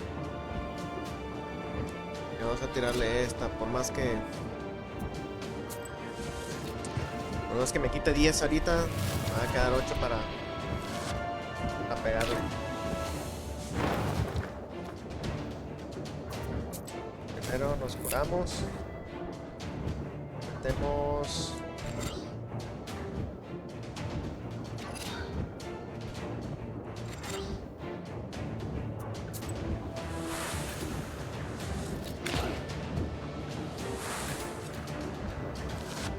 [SPEAKER 1] Y vamos a tirarle esta, por más que... Por más que me quite 10 ahorita, me va a quedar 8 para pegarle. Primero nos curamos. Metemos...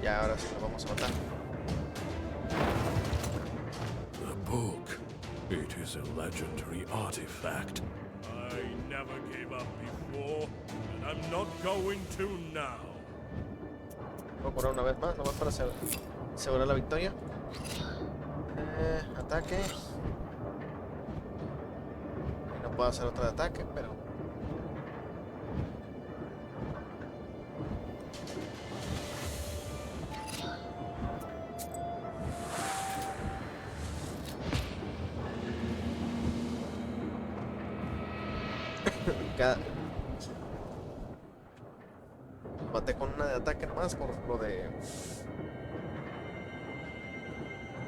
[SPEAKER 1] Ya, ahora sí lo vamos a matar.
[SPEAKER 6] The book. It is a legendary artifact. I never gave up before, and I'm not going to now.
[SPEAKER 1] Voy a curar una vez más, nomás para asegurar la victoria. Ataque. Y no puedo hacer otro de ataque, pero... Maté con una de ataque nomás por lo de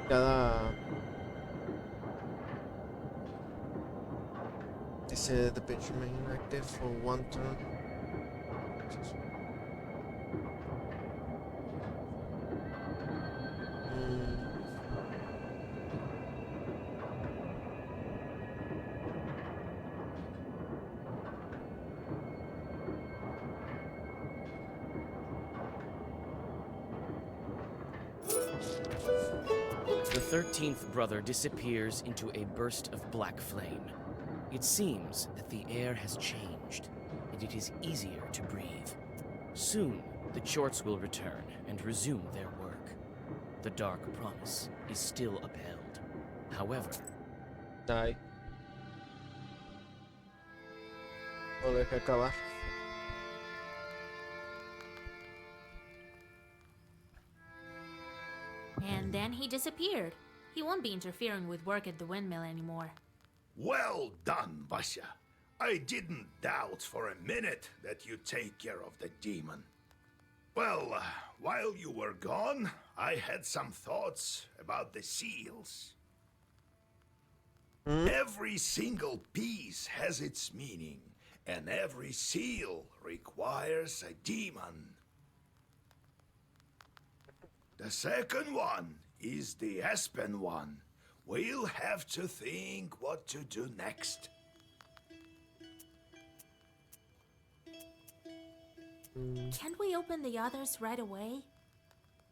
[SPEAKER 1] cada... Dice the page remain active for one turn.
[SPEAKER 4] The 13th brother disappears into a burst of black flame. It seems that the air has changed, and it is easier to breathe. Soon, the Chorts will return and resume their work. The dark promise is still upheld. However,
[SPEAKER 1] Ay. Lo dejé acabar.
[SPEAKER 3] And then he disappeared. He won't be interfering with work at the windmill anymore.
[SPEAKER 5] Well done, Vasya. I didn't doubt for a minute that you'd take care of the demon. Well, while you were gone, I had some thoughts about the seals. Every single piece has its meaning, and every seal requires a demon. The second one is the Aspen one. We'll have to think what to do next.
[SPEAKER 3] Can't we open the others right away?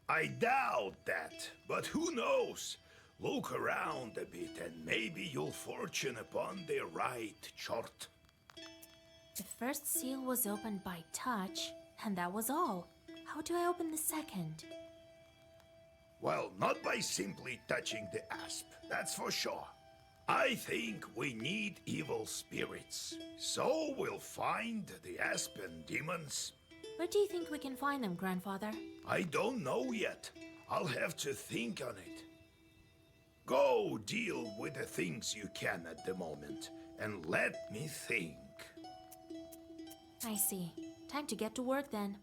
[SPEAKER 5] I doubt that, but who knows? Look around a bit and maybe you'll fortune upon the right chart.
[SPEAKER 3] The first seal was opened by touch, and that was all. How do I open the second?
[SPEAKER 5] Well, not by simply touching the asp, that's for sure. I think we need evil spirits, so we'll find the aspen demons.
[SPEAKER 3] Where do you think we can find them, Grandfather?
[SPEAKER 5] I don't know yet. I'll have to think on it. Go deal with the things you can at the moment, and let me think.
[SPEAKER 3] I see. Time to get to work then.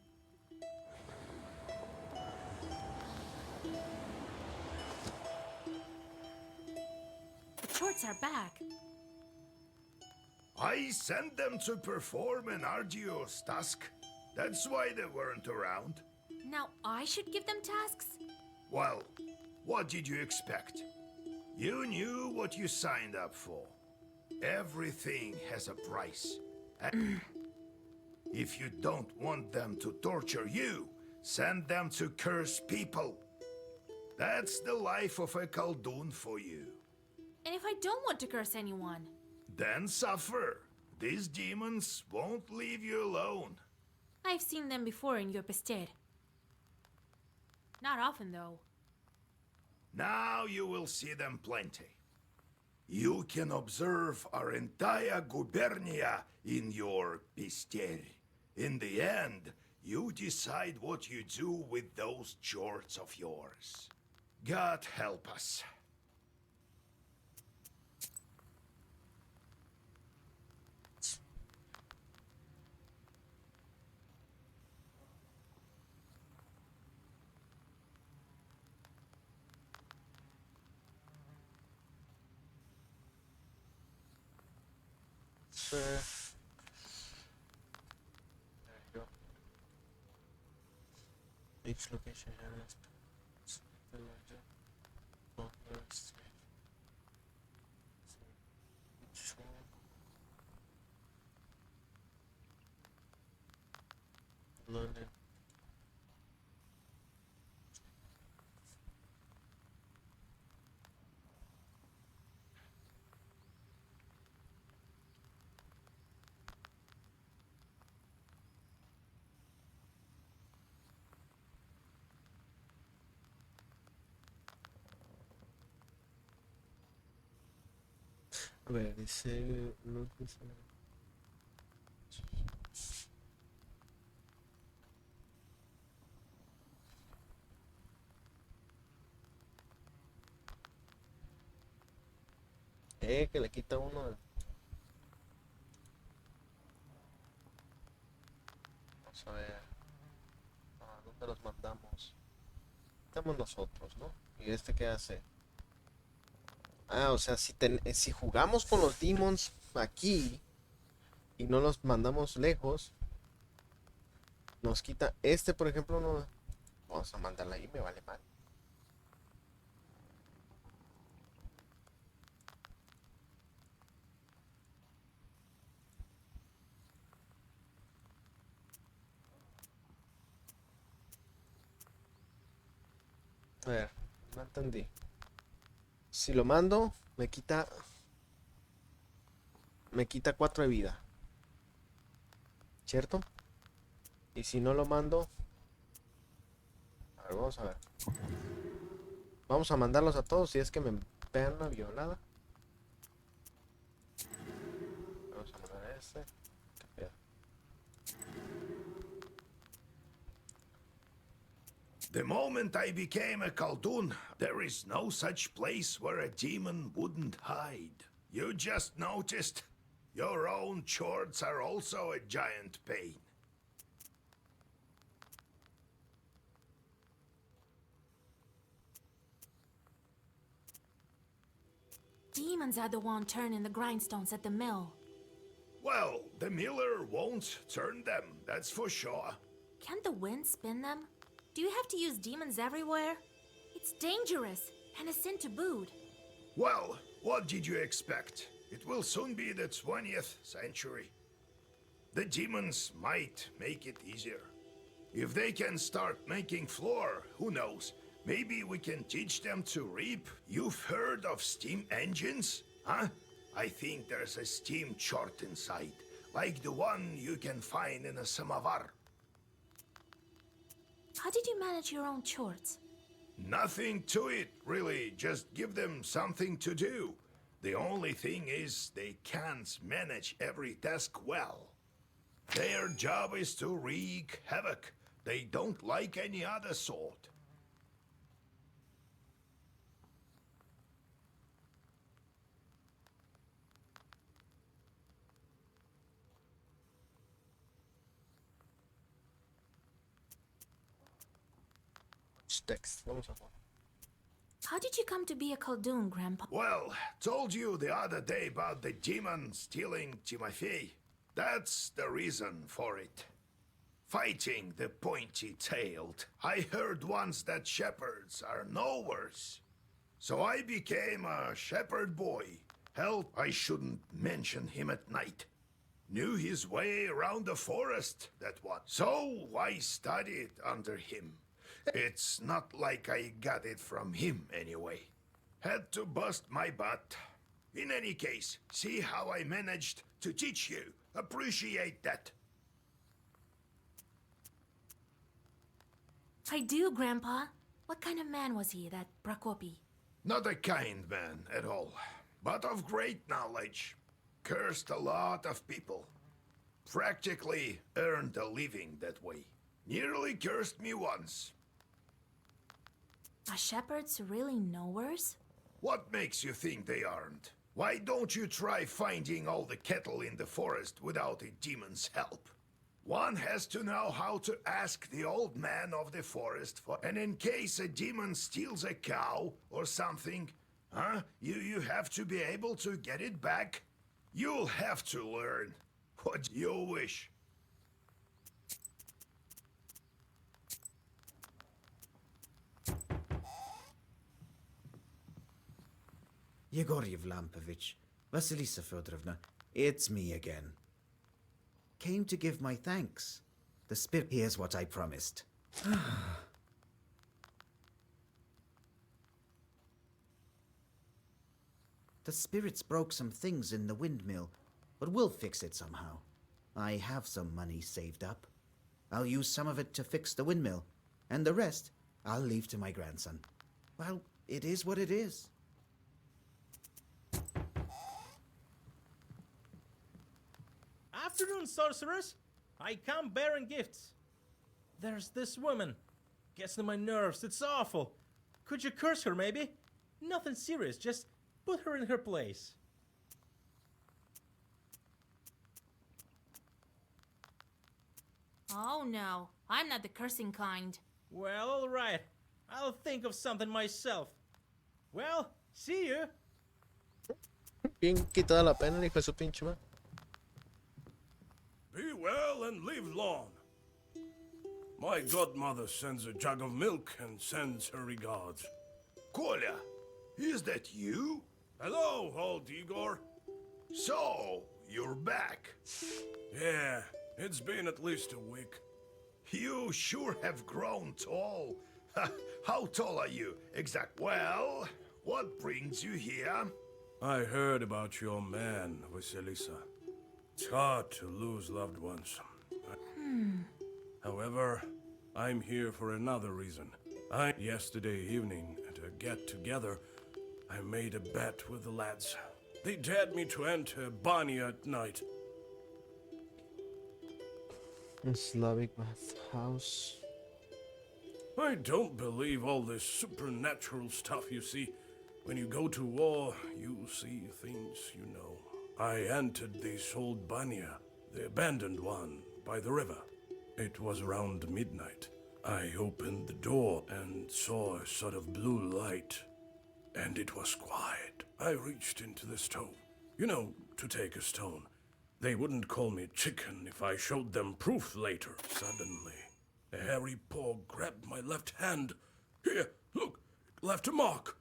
[SPEAKER 3] shorts are back.
[SPEAKER 5] I sent them to perform an arduous task. That's why they weren't around.
[SPEAKER 3] Now I should give them tasks?
[SPEAKER 5] Well, what did you expect? You knew what you signed up for. Everything has a price. And if you don't want them to torture you, send them to curse people. That's the life of a Khaldun for you.
[SPEAKER 3] And if I don't want to curse anyone?
[SPEAKER 5] Then suffer. These demons won't leave you alone.
[SPEAKER 3] I've seen them before in Yopested. Not often, though.
[SPEAKER 5] Now you will see them plenty. You can observe our entire gubernia in your pister. In the end, you decide what you do with those jorts of yours. God help us.
[SPEAKER 1] There you go. Each location has London. A ver, dice... No, dice... que le quita uno. Vamos a ver. ¿A dónde los mandamos? Estamos nosotros, ¿no? ¿Y este qué hace? Ah, o sea, si jugamos con los demons aquí y no los mandamos lejos, nos quita. Este, por ejemplo, no. Vamos a mandarla ahí, me vale mal. A ver, no entendí. Si lo mando, me quita 4 de vida. ¿Cierto? Y si no lo mando... A ver, vamos a ver. Vamos a mandarlos a todos si es que me pegan una violada. Vamos a mandar a este. ¿Qué pedo?
[SPEAKER 5] The moment I became a Khaldun, there is no such place where a demon wouldn't hide. You just noticed? Your own chords are also a giant pain.
[SPEAKER 3] Demons are the one turning the grindstones at the mill.
[SPEAKER 5] Well, the miller won't turn them, that's for sure.
[SPEAKER 3] Can't the wind spin them? Do you have to use demons everywhere? It's dangerous, and a sin to boot.
[SPEAKER 5] Well, what did you expect? It will soon be the 20th century. The demons might make it easier. If they can start making floor, who knows? Maybe we can teach them to reap. You've heard of steam engines? Huh? I think there's a steam chart inside, like the one you can find in a samovar.
[SPEAKER 3] How did you manage your own chores?
[SPEAKER 5] Nothing to it, really. Just give them something to do. The only thing is they can't manage every task well. Their job is to wreak havoc. They don't like any other sort.
[SPEAKER 1] Text, vamos a jugar.
[SPEAKER 3] How did you come to be a Khaldun, Grandpa?
[SPEAKER 5] Well, told you the other day about the demon stealing Timofey. That's the reason for it. Fighting the pointy-tailed. I heard once that shepherds are no worse. So I became a shepherd boy. Hell, I shouldn't mention him at night. Knew his way around the forest, that one. So I studied under him. It's not like I got it from him anyway. Had to bust my butt. In any case, see how I managed to teach you. Appreciate that.
[SPEAKER 3] I do, Grandpa. What kind of man was he, that Prakopi?
[SPEAKER 5] Not a kind man at all, but of great knowledge. Cursed a lot of people. Practically earned a living that way. Nearly cursed me once.
[SPEAKER 3] Are shepherds really knowers?
[SPEAKER 5] What makes you think they aren't? Why don't you try finding all the cattle in the forest without a demon's help? One has to know how to ask the old man of the forest for... And in case a demon steals a cow or something, you have to be able to get it back. You'll have to learn what you wish.
[SPEAKER 7] Yegor Yevlampovich, Vasilisa Fedorovna, it's me again. Came to give my thanks. The spirit hears what I promised. The spirits broke some things in the windmill, but we'll fix it somehow. I have some money saved up. I'll use some of it to fix the windmill, and the rest I'll leave to my grandson. Well, it is what it is.
[SPEAKER 9] Afternoon, sorceress. I come bearing gifts. There's this woman. Gets on my nerves. It's awful. Could you curse her, maybe? Nothing serious. Just put her in her place.
[SPEAKER 3] Oh no, I'm not the cursing kind.
[SPEAKER 9] Well, all right. I'll think of something myself. Well, see you.
[SPEAKER 1] Bien quitada la pena, hijo de su pinche madre.
[SPEAKER 6] Be well and live long. My godmother sends a jug of milk and sends her regards.
[SPEAKER 5] Kolya, is that you?
[SPEAKER 6] Hello, old Igor.
[SPEAKER 5] So, you're back.
[SPEAKER 6] Yeah, it's been at least a week.
[SPEAKER 5] You sure have grown tall. How tall are you? Exact. Well, what brings you here?
[SPEAKER 6] I heard about your man, Vasilisa. It's hard to lose loved ones. However, I'm here for another reason. Yesterday evening, at a get-together, I made a bet with the lads. They dared me to enter Banya at night.
[SPEAKER 1] Slavic bathhouse.
[SPEAKER 6] I don't believe all this supernatural stuff you see. When you go to war, you see things you know. I entered this old Banya, the abandoned one, by the river. It was around midnight. I opened the door and saw a sort of blue light. And it was quiet. I reached into the stove. You know, to take a stone. They wouldn't call me chicken if I showed them proof later. Suddenly, a hairy paw grabbed my left hand. Here, look, it left a mark.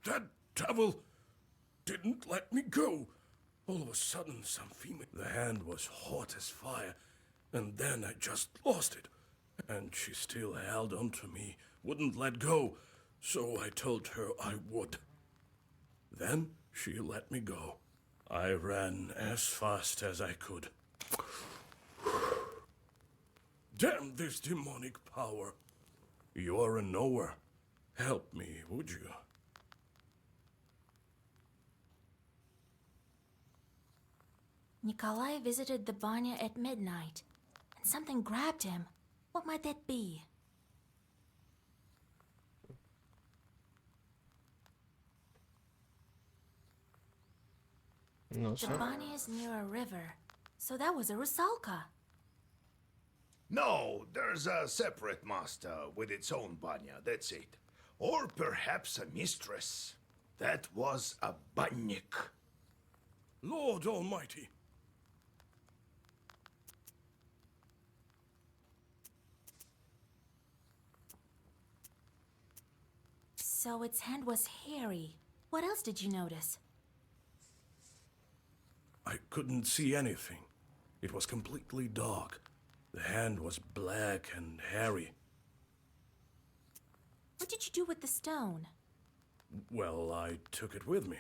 [SPEAKER 6] That devil didn't let me go. All of a sudden, some female... The hand was hot as fire, and then I just lost it. And she still held on to me, wouldn't let go, so I told her I would. Then she let me go. I ran as fast as I could. Damn this demonic power. You're a knower. Help me, would you?
[SPEAKER 3] Nikolai visited the Banya at midnight, and something grabbed him. What might that be?
[SPEAKER 1] No
[SPEAKER 3] The
[SPEAKER 1] sé.
[SPEAKER 3] Banya is near a river, so that was a Rusalka.
[SPEAKER 5] No, there's a separate master with its own banya, that's it. Or perhaps a mistress. That was a bannik.
[SPEAKER 6] Lord Almighty.
[SPEAKER 3] So its hand was hairy. What else did you notice?
[SPEAKER 6] I couldn't see anything. It was completely dark. The hand was black and hairy.
[SPEAKER 3] What did you do with the stone?
[SPEAKER 6] Well, I took it with me.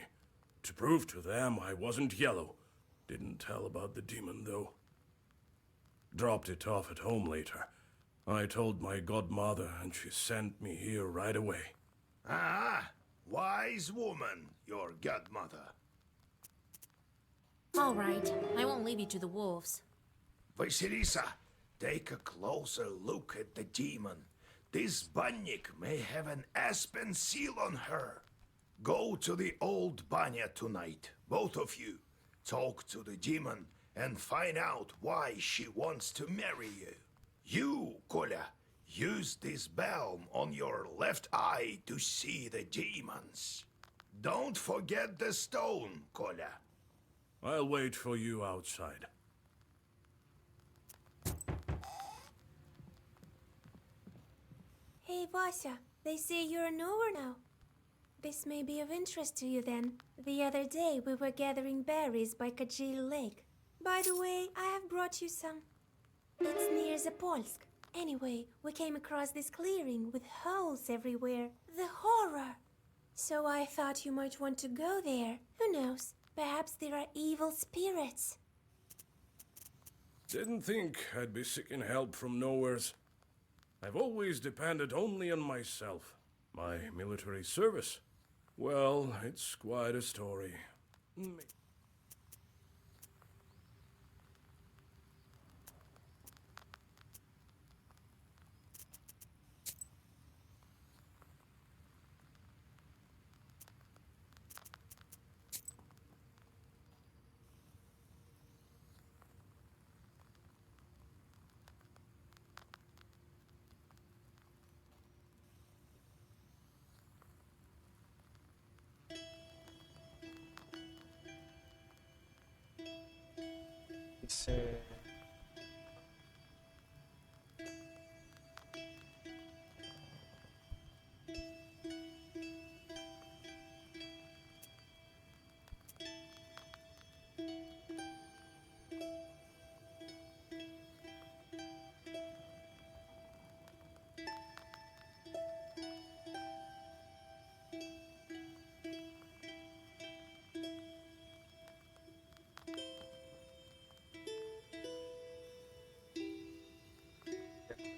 [SPEAKER 6] To prove to them I wasn't yellow. Didn't tell about the demon, though. Dropped it off at home later. I told my godmother, and she sent me here right away.
[SPEAKER 5] Ah, wise woman, your godmother.
[SPEAKER 3] All right, I won't leave you to the wolves.
[SPEAKER 5] Vasilisa, take a closer look at the demon. This bannik may have an aspen seal on her. Go to the old banya tonight, both of you. Talk to the demon and find out why she wants to marry you. You, Kolya, use this balm on your left eye to see the demons. Don't forget the stone, Kolya.
[SPEAKER 6] I'll wait for you outside.
[SPEAKER 10] Hey, Vasya, they say you're a knower now. This may be of interest to you then. The other day we were gathering berries by Kajil Lake. By the way, I have brought you some. It's near Zapolsk. Anyway, we came across this clearing with holes everywhere. The horror! So I thought you might want to go there. Who knows? Perhaps there are evil spirits.
[SPEAKER 6] Didn't think I'd be seeking help from nowheres. I've always depended only on myself. My military service. Well, it's quite a story.
[SPEAKER 1] Dice...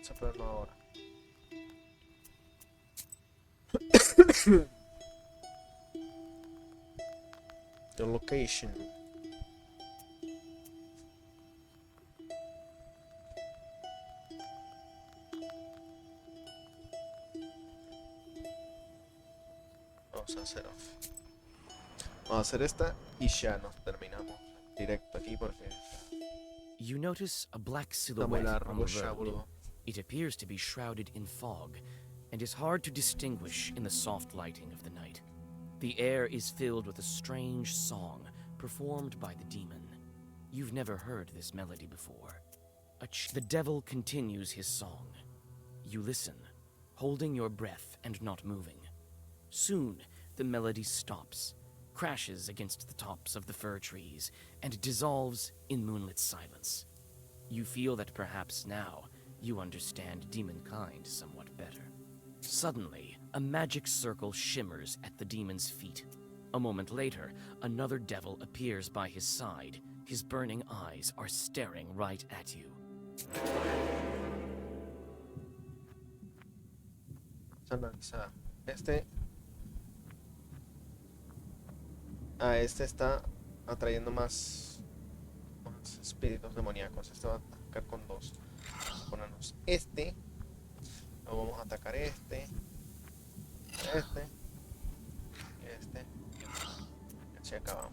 [SPEAKER 1] Saberlo ahora. The location. Vamos a hacer off. Vamos a hacer esta y ya nos terminamos directo aquí porque
[SPEAKER 4] You notice a black
[SPEAKER 1] está muy
[SPEAKER 4] silhouette on
[SPEAKER 1] largo
[SPEAKER 4] the
[SPEAKER 1] ya,
[SPEAKER 4] road.
[SPEAKER 1] boludo.
[SPEAKER 4] It appears to be shrouded in fog, and is hard to distinguish in the soft lighting of the night. The air is filled with a strange song performed by the demon. You've never heard this melody before. The devil continues his song. You listen, holding your breath and not moving. Soon, the melody stops, crashes against the tops of the fir trees, and dissolves in moonlit silence. You feel that perhaps now you understand demonkind somewhat better. Suddenly, a magic circle shimmers at the demon's feet. A moment later, another devil appears by his side. His burning eyes are staring right at you.
[SPEAKER 1] Este está atrayendo más espíritus demoníacos. Este va a atacar con dos. Vamos a ponernos este. Luego vamos a atacar este. Este. Y este. Y así acabamos.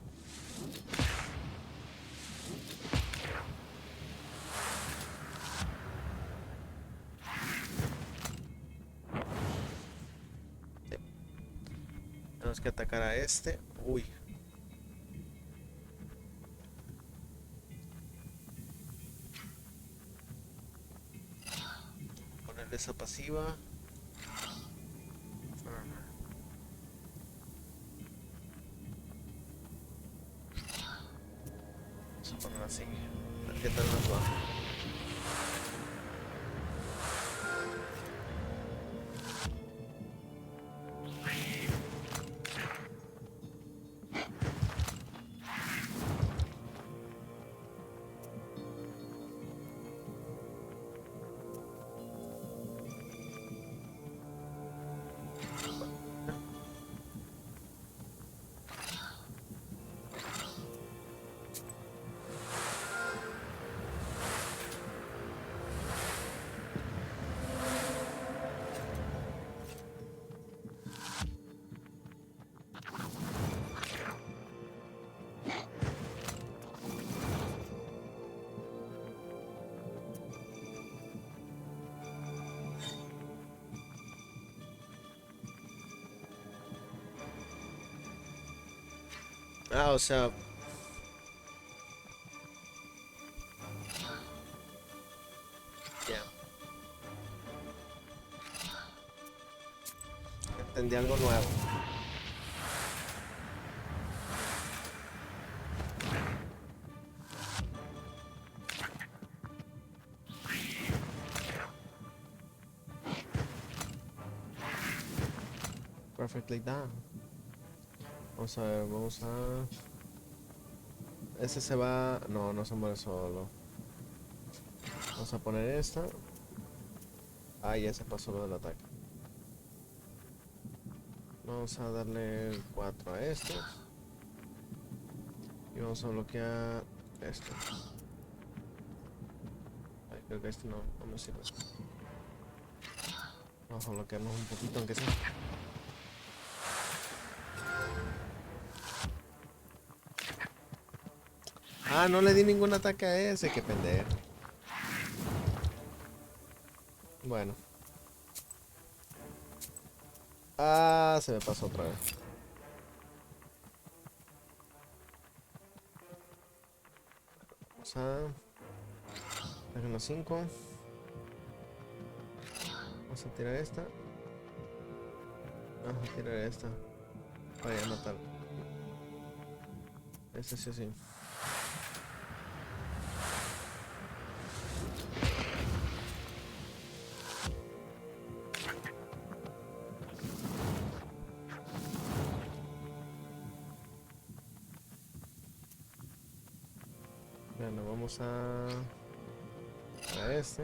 [SPEAKER 1] Tenemos que atacar a este. Uy. Ponerle esa pasiva. Vamos a poner así. A ver qué tal nos va. Ah, o sea, ya. Entendí algo nuevo. Perfectly done. Vamos a ver, vamos a... Ese se va... No, no se muere solo. Vamos a poner esta. Ah, ya se pasó lo del ataque. Vamos a darle 4 a este. Y vamos a bloquear esto. Ay, creo que este no me sirve. Vamos a bloquearnos un poquito, aunque sea. Ah, no le di ningún ataque a ese, qué pendejo. Bueno. Ah, se me pasó otra vez. Vamos a... Déjenlo 5. Vamos a tirar esta. Vamos a tirar esta. Para ya matar. Este sí o sí. Bueno, vamos a este.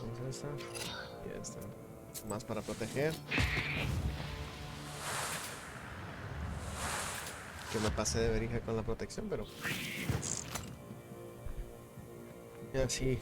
[SPEAKER 1] Vamos a esta. Y esta. Más para proteger. Que me pasé de verija con la protección, pero... Ya sí.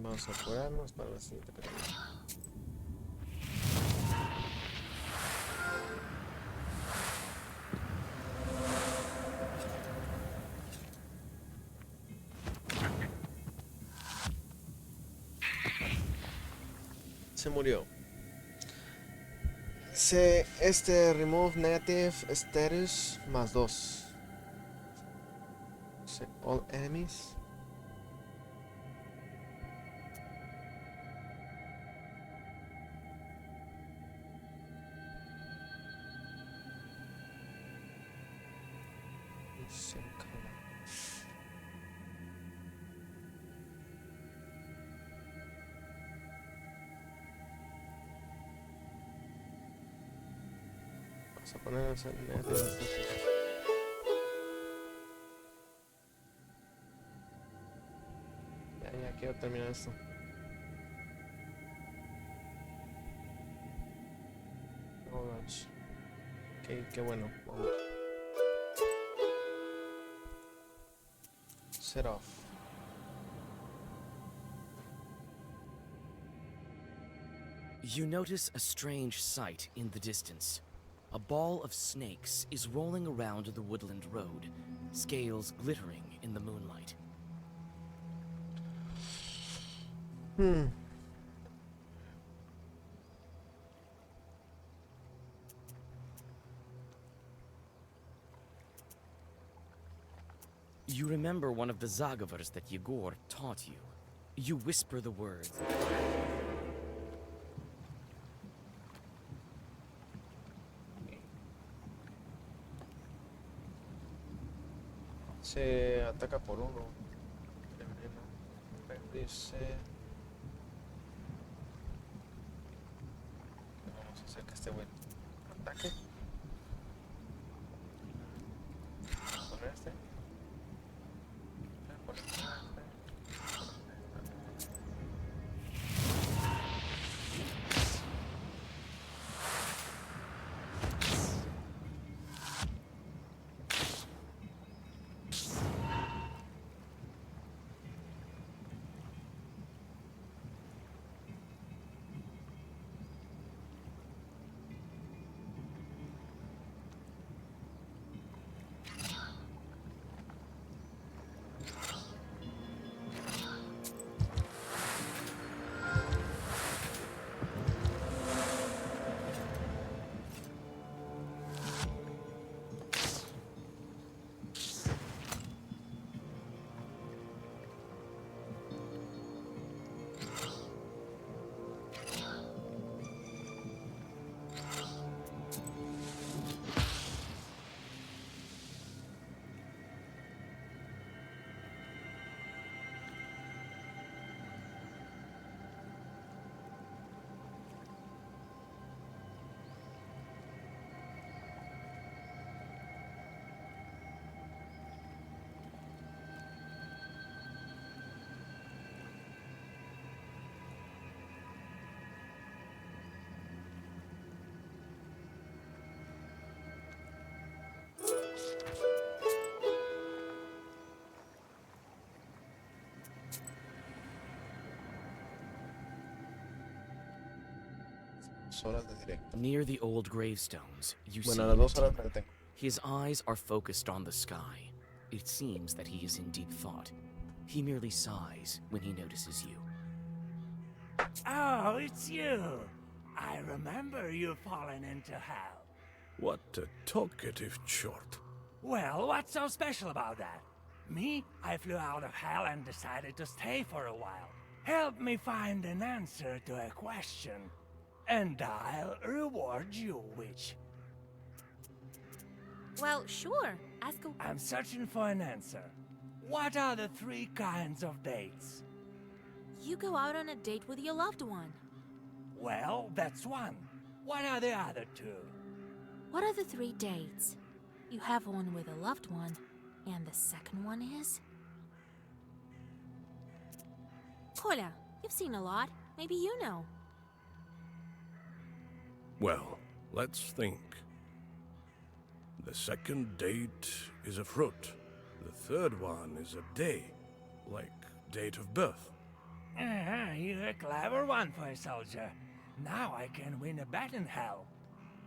[SPEAKER 1] Vamos a apurarnos para la siguiente pelea. Se murió. Este remove negative status más 2. All enemies. Vamos a poner ese negative status. Ya quiero terminar esto. Ok, qué bueno. Vamos. set off.
[SPEAKER 4] You notice a strange sight in the distance. A ball of snakes is rolling around the woodland road, scales glittering in the moonlight. You remember one of the Zagavars that Yegor taught you. You whisper the words.
[SPEAKER 1] Se ataca por uno. De veneno. Dice. Vamos a hacer que este güey ataque. Con este. Con este. Horas de directo.
[SPEAKER 4] Near the old gravestones, you see
[SPEAKER 1] Bueno, a las 2 horas
[SPEAKER 4] a
[SPEAKER 1] me
[SPEAKER 4] demon.
[SPEAKER 1] detengo.
[SPEAKER 4] His eyes are focused on the sky. It seems that he is in deep thought. He merely sighs when he notices you.
[SPEAKER 11] Oh, it's you. I remember you falling into hell.
[SPEAKER 6] What a talkative chort.
[SPEAKER 11] Well, what's so special about that? Me, I flew out of hell and decided to stay for a while. Help me find an answer to a question, and I'll reward you, witch.
[SPEAKER 3] Well, sure. Ask a...
[SPEAKER 11] I'm searching for an answer. What are the 3 kinds of dates?
[SPEAKER 3] You go out on a date with your loved one.
[SPEAKER 11] Well, that's one. What are the other 2?
[SPEAKER 3] What are the 3 dates? You have one with a loved one, and the second one is... Kolya, you've seen a lot. Maybe you know.
[SPEAKER 6] Well, let's think. The second date is a fruit. The third one is a day, like date of birth.
[SPEAKER 11] You're a clever one for a soldier. Now I can win a bet in hell.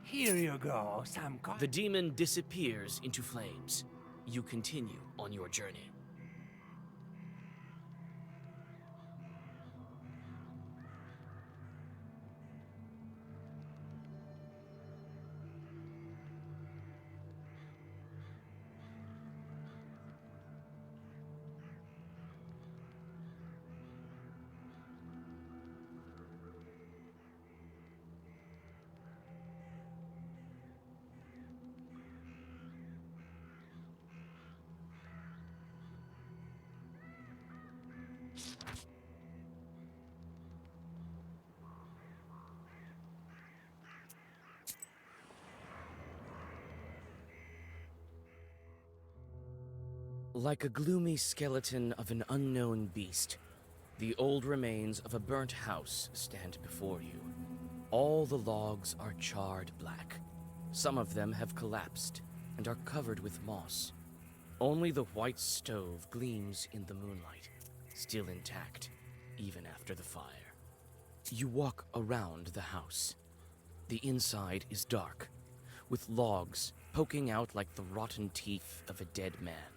[SPEAKER 11] Here you go, some
[SPEAKER 4] The demon disappears into flames. You continue on your journey. Like a gloomy skeleton of an unknown beast, the old remains of a burnt house stand before you. All the logs are charred black. Some of them have collapsed and are covered with moss. Only the white stove gleams in the moonlight, still intact, even after the fire. You walk around the house. The inside is dark, with logs poking out like the rotten teeth of a dead man.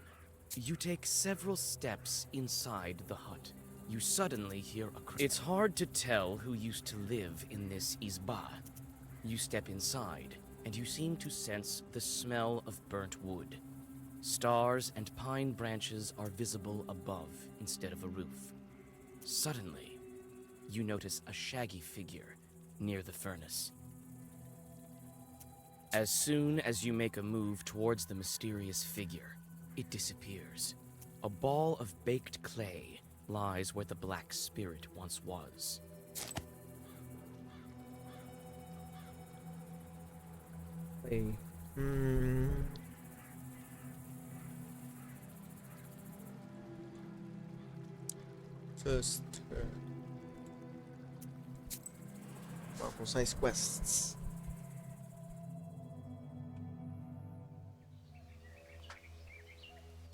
[SPEAKER 4] You take several steps inside the hut. You suddenly hear a cry. It's hard to tell who used to live in this izba. You step inside, and you seem to sense the smell of burnt wood. Stars and pine branches are visible above instead of a roof. Suddenly, you notice a shaggy figure near the furnace. As soon as you make a move towards the mysterious figure, it disappears. A ball of baked clay lies where the black spirit once was.
[SPEAKER 1] First turn. Vamos às quests.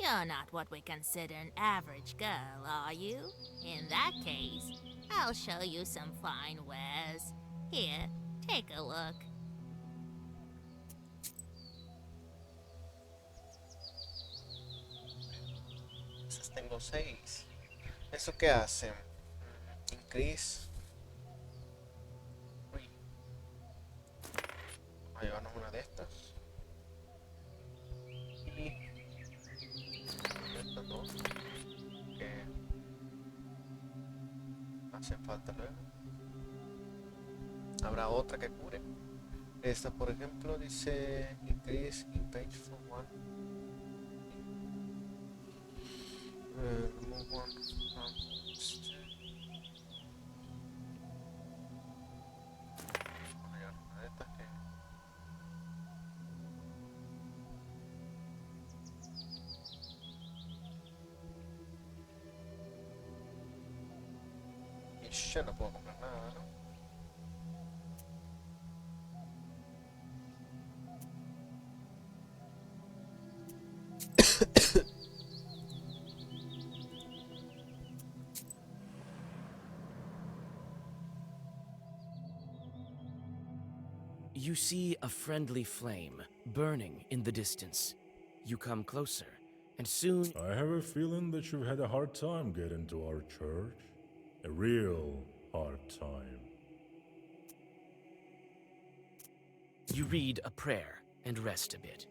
[SPEAKER 3] You're not what we consider an average girl, are you? In that case, I'll show you some fine wares. Here, take a look.
[SPEAKER 1] Esas tengo 6. ¿Eso qué hacen? Increase. Uy. Vamos a llevarnos una de estas. Y estas dos. Que hacen falta luego. Habrá otra que cure. Esta, por ejemplo, dice increase in page for one. Remove one from state. Vamos a llevar una de estas que y ya no puedo comprar nada, ¿no?
[SPEAKER 4] You see a friendly flame burning in the distance. You come closer, and soon
[SPEAKER 6] I have a feeling that you've had a hard time getting to our church. A real hard time.
[SPEAKER 4] you read a prayer and rest a bit.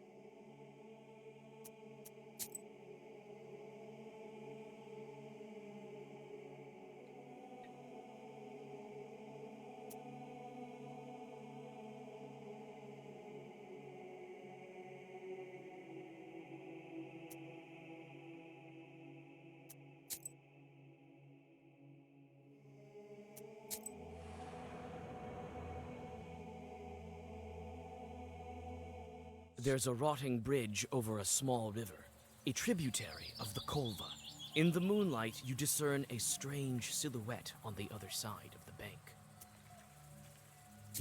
[SPEAKER 4] There's a rotting bridge over a small river, a tributary of the Kolva. In the moonlight, you discern a strange silhouette on the other side of the bank.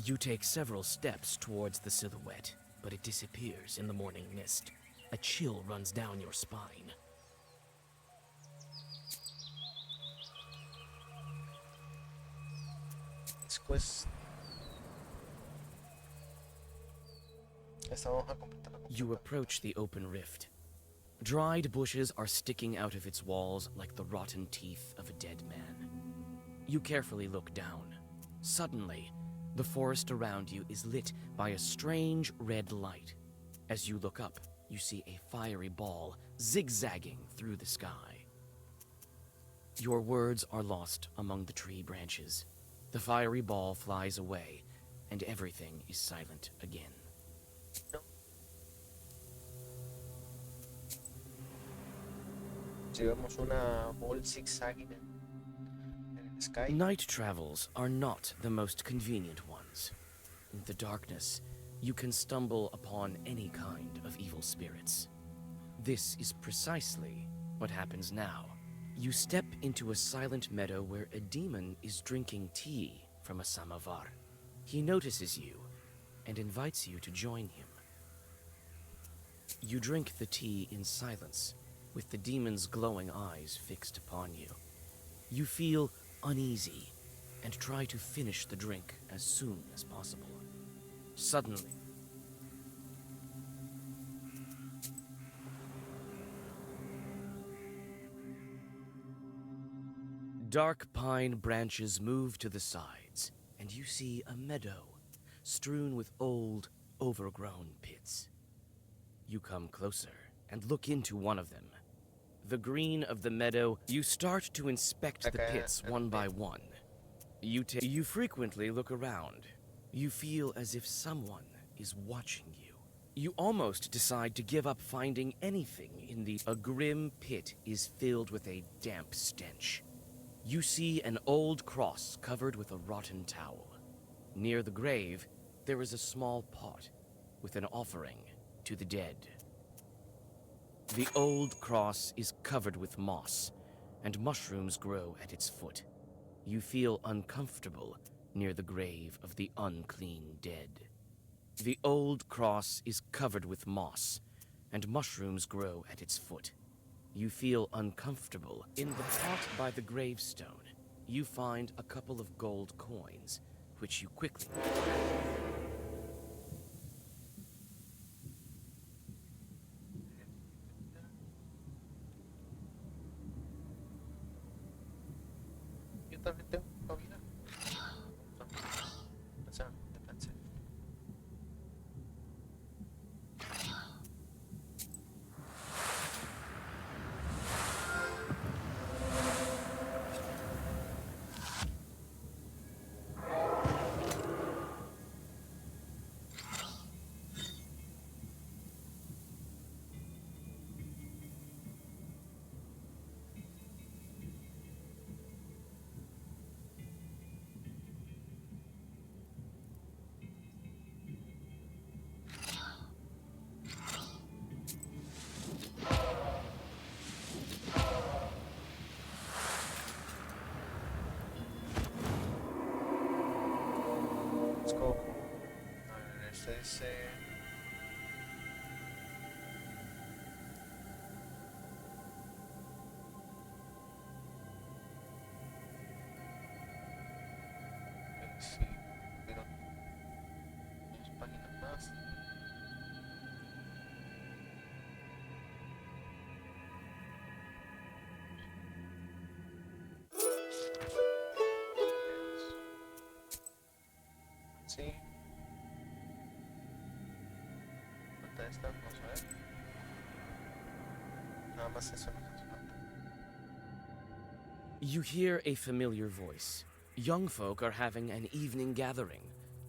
[SPEAKER 4] You take several steps towards the silhouette, but it disappears in the morning mist. A chill runs down your spine.
[SPEAKER 1] Después esta vamos a completar.
[SPEAKER 4] You approach the open rift. Dried bushes are sticking out of its walls like the rotten teeth of a dead man. You carefully look down. Suddenly, the forest around you is lit by a strange red light. As you look up, you see a fiery ball zigzagging through the sky. Your words are lost among the tree branches. The fiery ball flies away, and everything is silent again.
[SPEAKER 1] Si vemos una ball zigzagging en el sky.
[SPEAKER 4] Night travels are not the most convenient ones. In the darkness, you can stumble upon any kind of evil spirits. This is precisely what happens now. You step into a silent meadow where a demon is drinking tea from a samovar. He notices you and invites you to join him. You drink the tea in silence, with the demon's glowing eyes fixed upon you. You feel uneasy and try to finish the drink as soon as possible. Suddenly, dark pine branches move to the sides, and you see a meadow strewn with old, overgrown pits. You come closer and look into one of them. The green of the meadow, you start to inspect the pits one by one. You frequently look around. You feel as if someone is watching you. You almost decide to give up finding anything in A grim pit is filled with a damp stench. You see an old cross covered with a rotten towel. Near the grave, there is a small pot with an offering to the dead. The old cross is covered with moss, and mushrooms grow at its foot. You feel uncomfortable near the grave of the unclean dead. The old cross is covered with moss, and mushrooms grow at its foot. You feel uncomfortable. In the pot by the gravestone, you find a couple of gold coins, which you quickly...
[SPEAKER 1] Yo también tengo poca vida. O sea, defensive. Let's go. A ver, este dice... Sí, pero... Dos páginas más. Sí. Falta esta, vamos a ver. Nada más eso nos hace falta.
[SPEAKER 4] You hear a familiar voice. Young folk are having an evening gathering,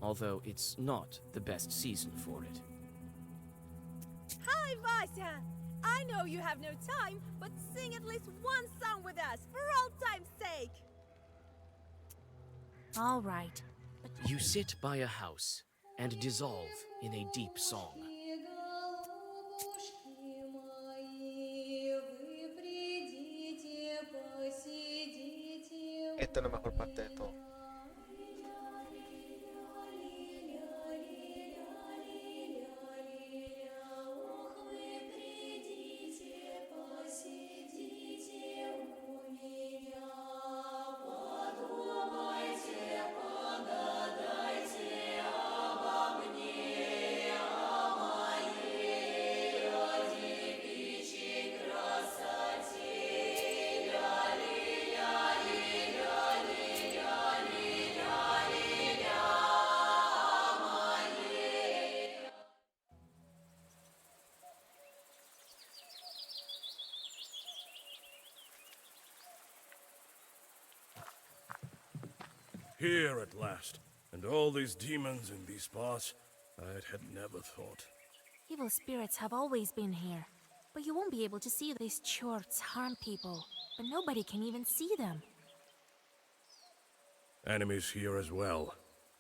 [SPEAKER 4] although it's not the best season for it.
[SPEAKER 12] Hi, Vasya! I know you have no time, but sing at least one song with us, for old time's sake!
[SPEAKER 3] All right.
[SPEAKER 4] You sit by a house and dissolve in a deep song.
[SPEAKER 1] Esta es la mejor parte de todo.
[SPEAKER 6] Here at last. And all these demons in these parts, I had never thought.
[SPEAKER 3] Evil spirits have always been here, but you won't be able to see these chorts harm people, but nobody can even see them.
[SPEAKER 6] Enemies here as well.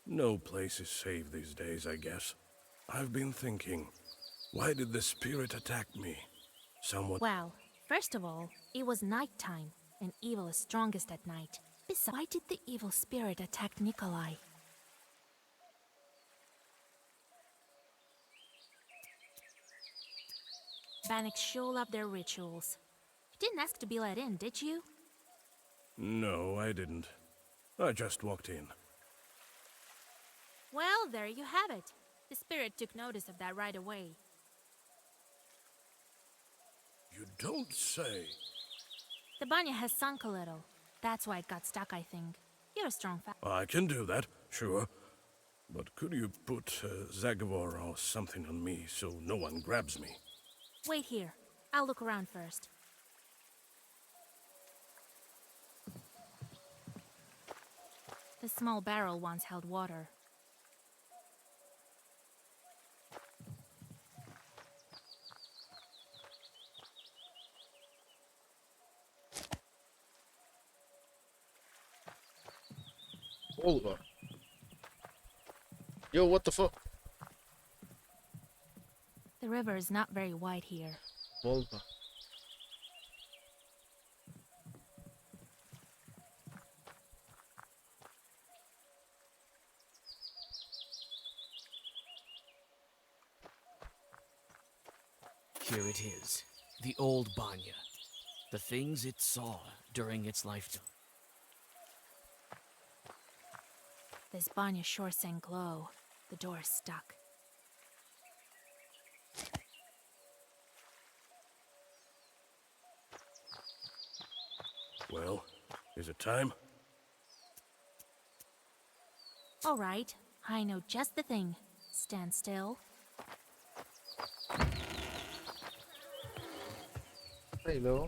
[SPEAKER 6] No place is safe these days, I guess. I've been thinking, why did the spirit attack me? Someone...
[SPEAKER 3] Well, first of all, it was nighttime, and evil is strongest at night. Besides, why did the evil spirit attack Nikolai? Bannock sure love their rituals. You didn't ask to be let in, did you?
[SPEAKER 6] No, I didn't. I just walked in.
[SPEAKER 3] Well, there you have it. The spirit took notice of that right away.
[SPEAKER 6] You don't say.
[SPEAKER 3] The banya has sunk a little. That's why it got stuck, I think. You're a strong
[SPEAKER 6] I can do that, sure. But could you put Zagavor or something on me so no one grabs me?
[SPEAKER 3] Wait here. I'll look around first. The small barrel once held water.
[SPEAKER 1] Volva. Yo, what the fuck?
[SPEAKER 3] The river is not very wide here.
[SPEAKER 1] Volva.
[SPEAKER 4] Here it is, the old Banya. The things it saw during its lifetime.
[SPEAKER 3] This banya sure sank low. The door is stuck.
[SPEAKER 6] Well, is it time?
[SPEAKER 3] All right, I know just the thing. Stand still.
[SPEAKER 1] Hello.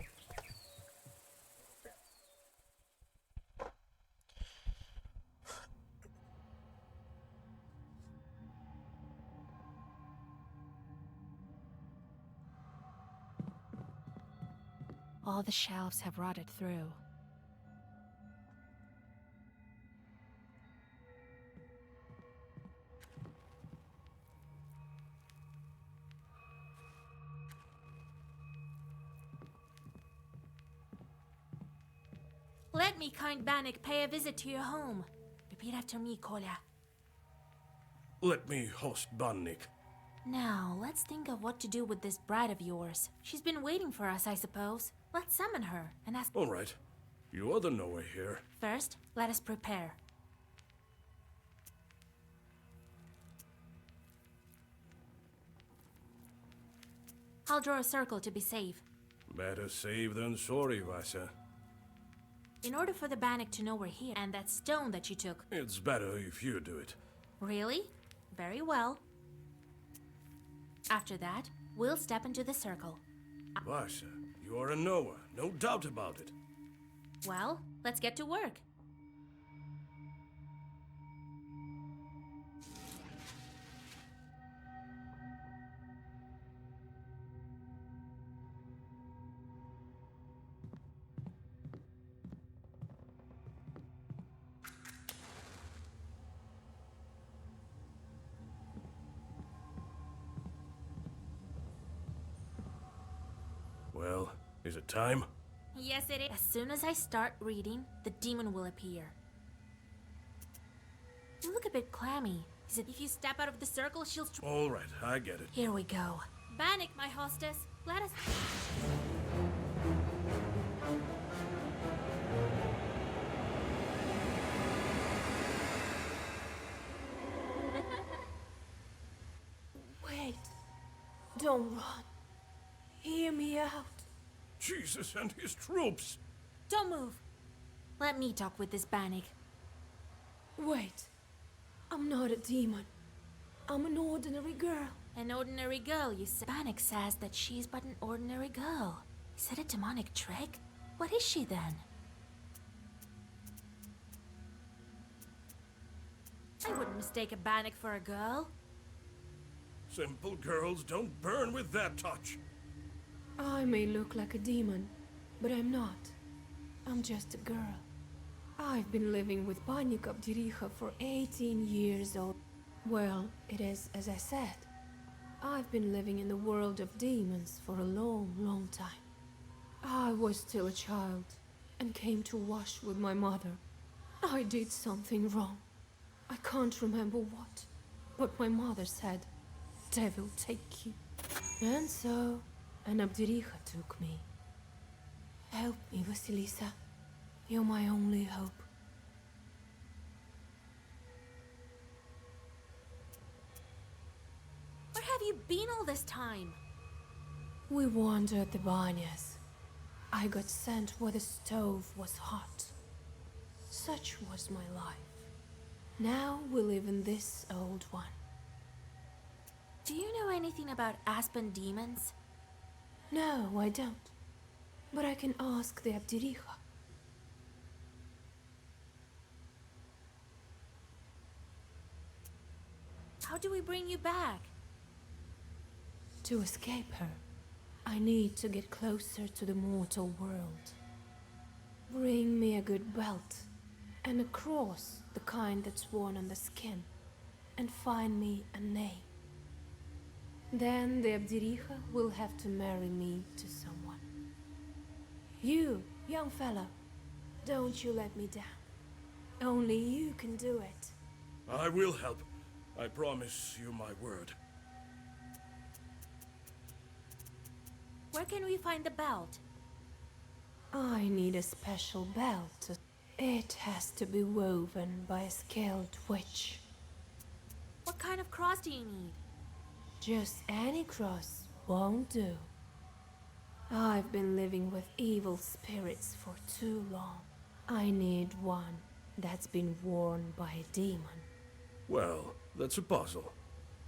[SPEAKER 3] All the shelves have rotted through. Let me, kind Bannock, pay a visit to your home. Repeat after me, Kolya.
[SPEAKER 6] Let me host Bannik.
[SPEAKER 3] Now, let's think of what to do with this bride of yours. She's been waiting for us, I suppose. Let's summon her and ask...
[SPEAKER 6] All right. You are the knower here.
[SPEAKER 3] First, let us prepare. I'll draw a circle to be safe.
[SPEAKER 6] Better safe than sorry, Vasa.
[SPEAKER 3] In order for the Bannock to know we're here, and that stone that you took...
[SPEAKER 6] It's better if you do it.
[SPEAKER 3] Really? Very well. After that, we'll step into the circle.
[SPEAKER 6] Vasa, you are a knower, no doubt about it.
[SPEAKER 3] Well, let's get to work.
[SPEAKER 6] Well, is it time?
[SPEAKER 3] Yes, it is. As soon as I start reading, the demon will appear. You look a bit clammy. Is it if you step out of the circle, she'll...
[SPEAKER 6] All right, I get it.
[SPEAKER 3] Here we go. Bannock, my hostess, let us...
[SPEAKER 10] Wait. Don't run. Hear me out.
[SPEAKER 6] Jesus and his troops!
[SPEAKER 3] Don't move. Let me talk with this Bannock.
[SPEAKER 10] Wait. I'm not a demon. I'm an ordinary girl.
[SPEAKER 3] An ordinary girl, you say? Bannock says that she's but an ordinary girl. Is that a demonic trick? What is she then? I wouldn't mistake a Bannock for a girl.
[SPEAKER 6] Simple girls don't burn with that touch.
[SPEAKER 10] I may look like a demon, but I'm not. I'm just a girl. I've been living with Banya Kapdiriha for 18 years old. Well, it is as I said. I've been living in the world of demons for a long, long time. I was still a child and came to wash with my mother. I did something wrong. I can't remember what, but my mother said, "Devil take you." And so, and Abdericha took me. Help me, Vasilisa. You're my only hope.
[SPEAKER 3] Where have you been all this time?
[SPEAKER 10] We wandered the banyas. I got sent where the stove was hot. Such was my life. Now we live in this old one.
[SPEAKER 3] Do you know anything about aspen demons?
[SPEAKER 10] No, I don't. But I can ask the Abdericha.
[SPEAKER 3] How do we bring you back?
[SPEAKER 10] To escape her, I need to get closer to the mortal world. Bring me a good belt, and a cross, the kind that's worn on the skin, and find me a name. Then the Abdericha will have to marry me to someone. You, young fellow, don't you let me down. Only you can do it.
[SPEAKER 6] I will help. I promise you my word.
[SPEAKER 3] Where can we find the belt?
[SPEAKER 10] I need a special belt. It has to be woven by a skilled witch.
[SPEAKER 3] What kind of cross do you need?
[SPEAKER 10] Just any cross won't do. I've been living with evil spirits for too long. I need one that's been worn by a demon.
[SPEAKER 6] Well, that's a puzzle.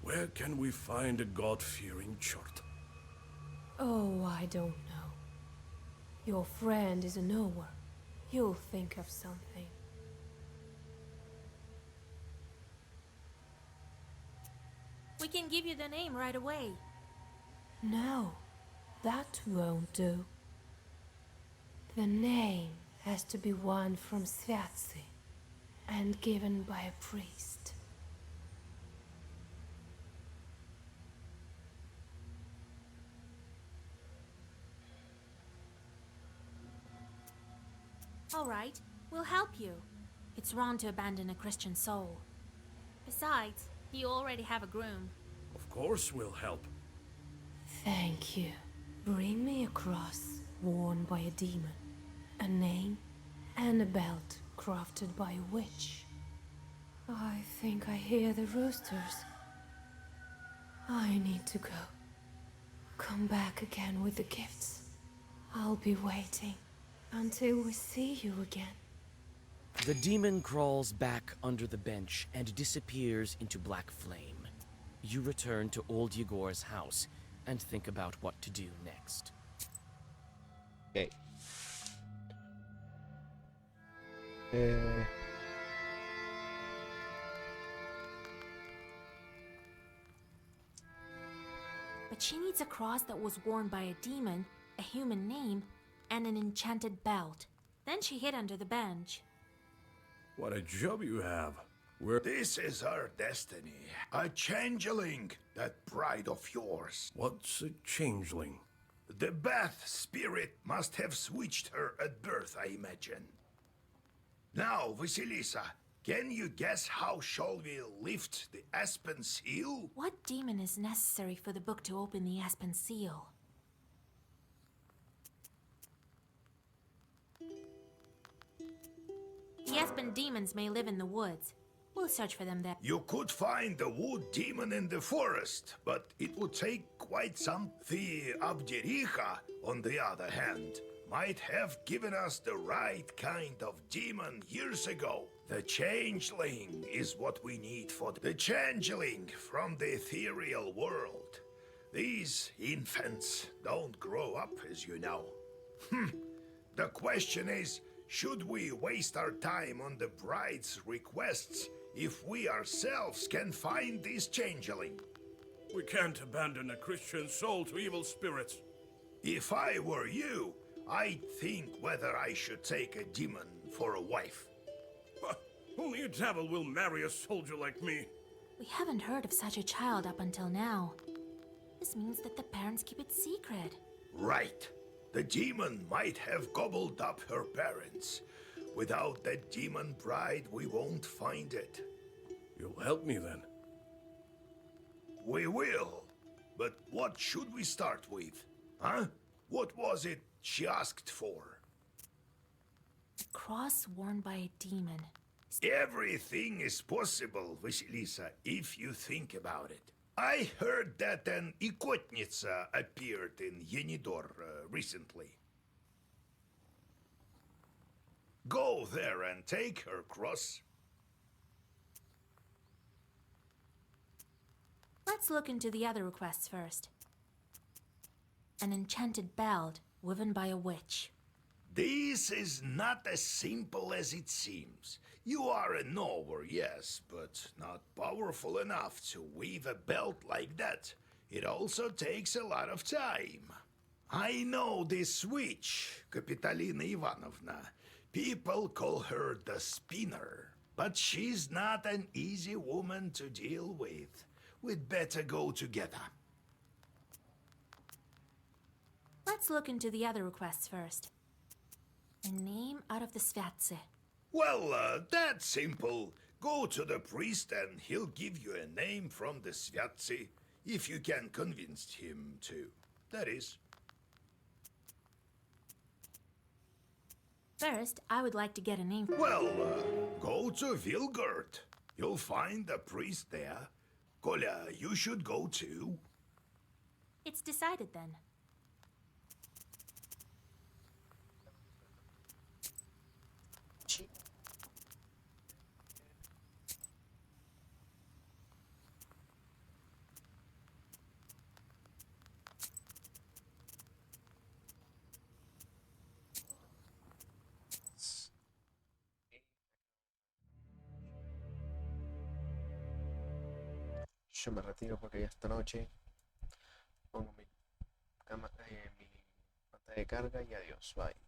[SPEAKER 6] Where can we find a God-fearing chart?
[SPEAKER 10] Oh, I don't know. Your friend is a knower. You'll think of something.
[SPEAKER 3] We can give you the name right away.
[SPEAKER 10] No, that won't do. The name has to be one from Sviatsi and given by a priest.
[SPEAKER 3] All right, we'll help you. It's wrong to abandon a Christian soul. Besides, you already have a groom.
[SPEAKER 6] Of course we'll help.
[SPEAKER 10] Thank you. Bring me a cross worn by a demon, a name, and a belt crafted by a witch. I think I hear the roosters. I need to go. Come back again with the gifts. I'll be waiting until we see you again.
[SPEAKER 4] The demon crawls back under the bench and disappears into black flame. You return to old Yegor's house and think about what to do next.
[SPEAKER 1] Okay.
[SPEAKER 3] But she needs a cross that was worn by a demon, a human name, and an enchanted belt. Then she hid under the bench.
[SPEAKER 6] What a job you have.
[SPEAKER 5] This is our destiny. A changeling, that bride of yours.
[SPEAKER 6] What's a changeling?
[SPEAKER 5] The Bath spirit must have switched her at birth, I imagine. Now, Vasilisa, can you guess how shall we lift the Aspen Seal?
[SPEAKER 3] What demon is necessary for the book to open the Aspen Seal? The Aspen demons may live in the woods. We'll search for them there.
[SPEAKER 5] You could find the wood demon in the forest, but it would take quite some. The Abdericha, on the other hand, might have given us the right kind of demon years ago. The changeling is what we need for the changeling from the ethereal world. These infants don't grow up, as you know. The question is, should we waste our time on the bride's requests if we ourselves can find this changeling?
[SPEAKER 6] We can't abandon a Christian soul to evil spirits.
[SPEAKER 5] If I were you, I'd think whether I should take a demon for a wife.
[SPEAKER 6] Only a devil will marry a soldier like me.
[SPEAKER 3] We haven't heard of such a child up until now. This means that the parents keep it secret.
[SPEAKER 5] Right. The demon might have gobbled up her parents. Without that demon bride, we won't find it.
[SPEAKER 6] You'll help me then?
[SPEAKER 5] We will. But what should we start with? Huh? What was it she asked for?
[SPEAKER 3] A cross worn by a demon.
[SPEAKER 5] Everything is possible, Vasilisa, if you think about it. I heard that an Ikotnitsa appeared in Yenidor recently. Go there and take her cross.
[SPEAKER 3] Let's look into the other requests first. An enchanted belt woven by a witch.
[SPEAKER 5] This is not as simple as it seems. You are a knower, yes, but not powerful enough to weave a belt like that. It also takes a lot of time. I know this witch, Kapitalina Ivanovna. People call her the Spinner, but she's not an easy woman to deal with. We'd better go together.
[SPEAKER 3] Let's look into the other requests first. A name out of the Svyatse.
[SPEAKER 5] Well, that's simple. Go to the priest and he'll give you a name from the Svyatse, if you can convince him to. That is.
[SPEAKER 3] First, I would like to get a name.
[SPEAKER 5] Well, go to Vilgard. You'll find the priest there. Kolya, you should go too.
[SPEAKER 3] It's decided then.
[SPEAKER 1] Yo me retiro porque ya esta noche. Pongo mi pantalla de carga y adiós, bye.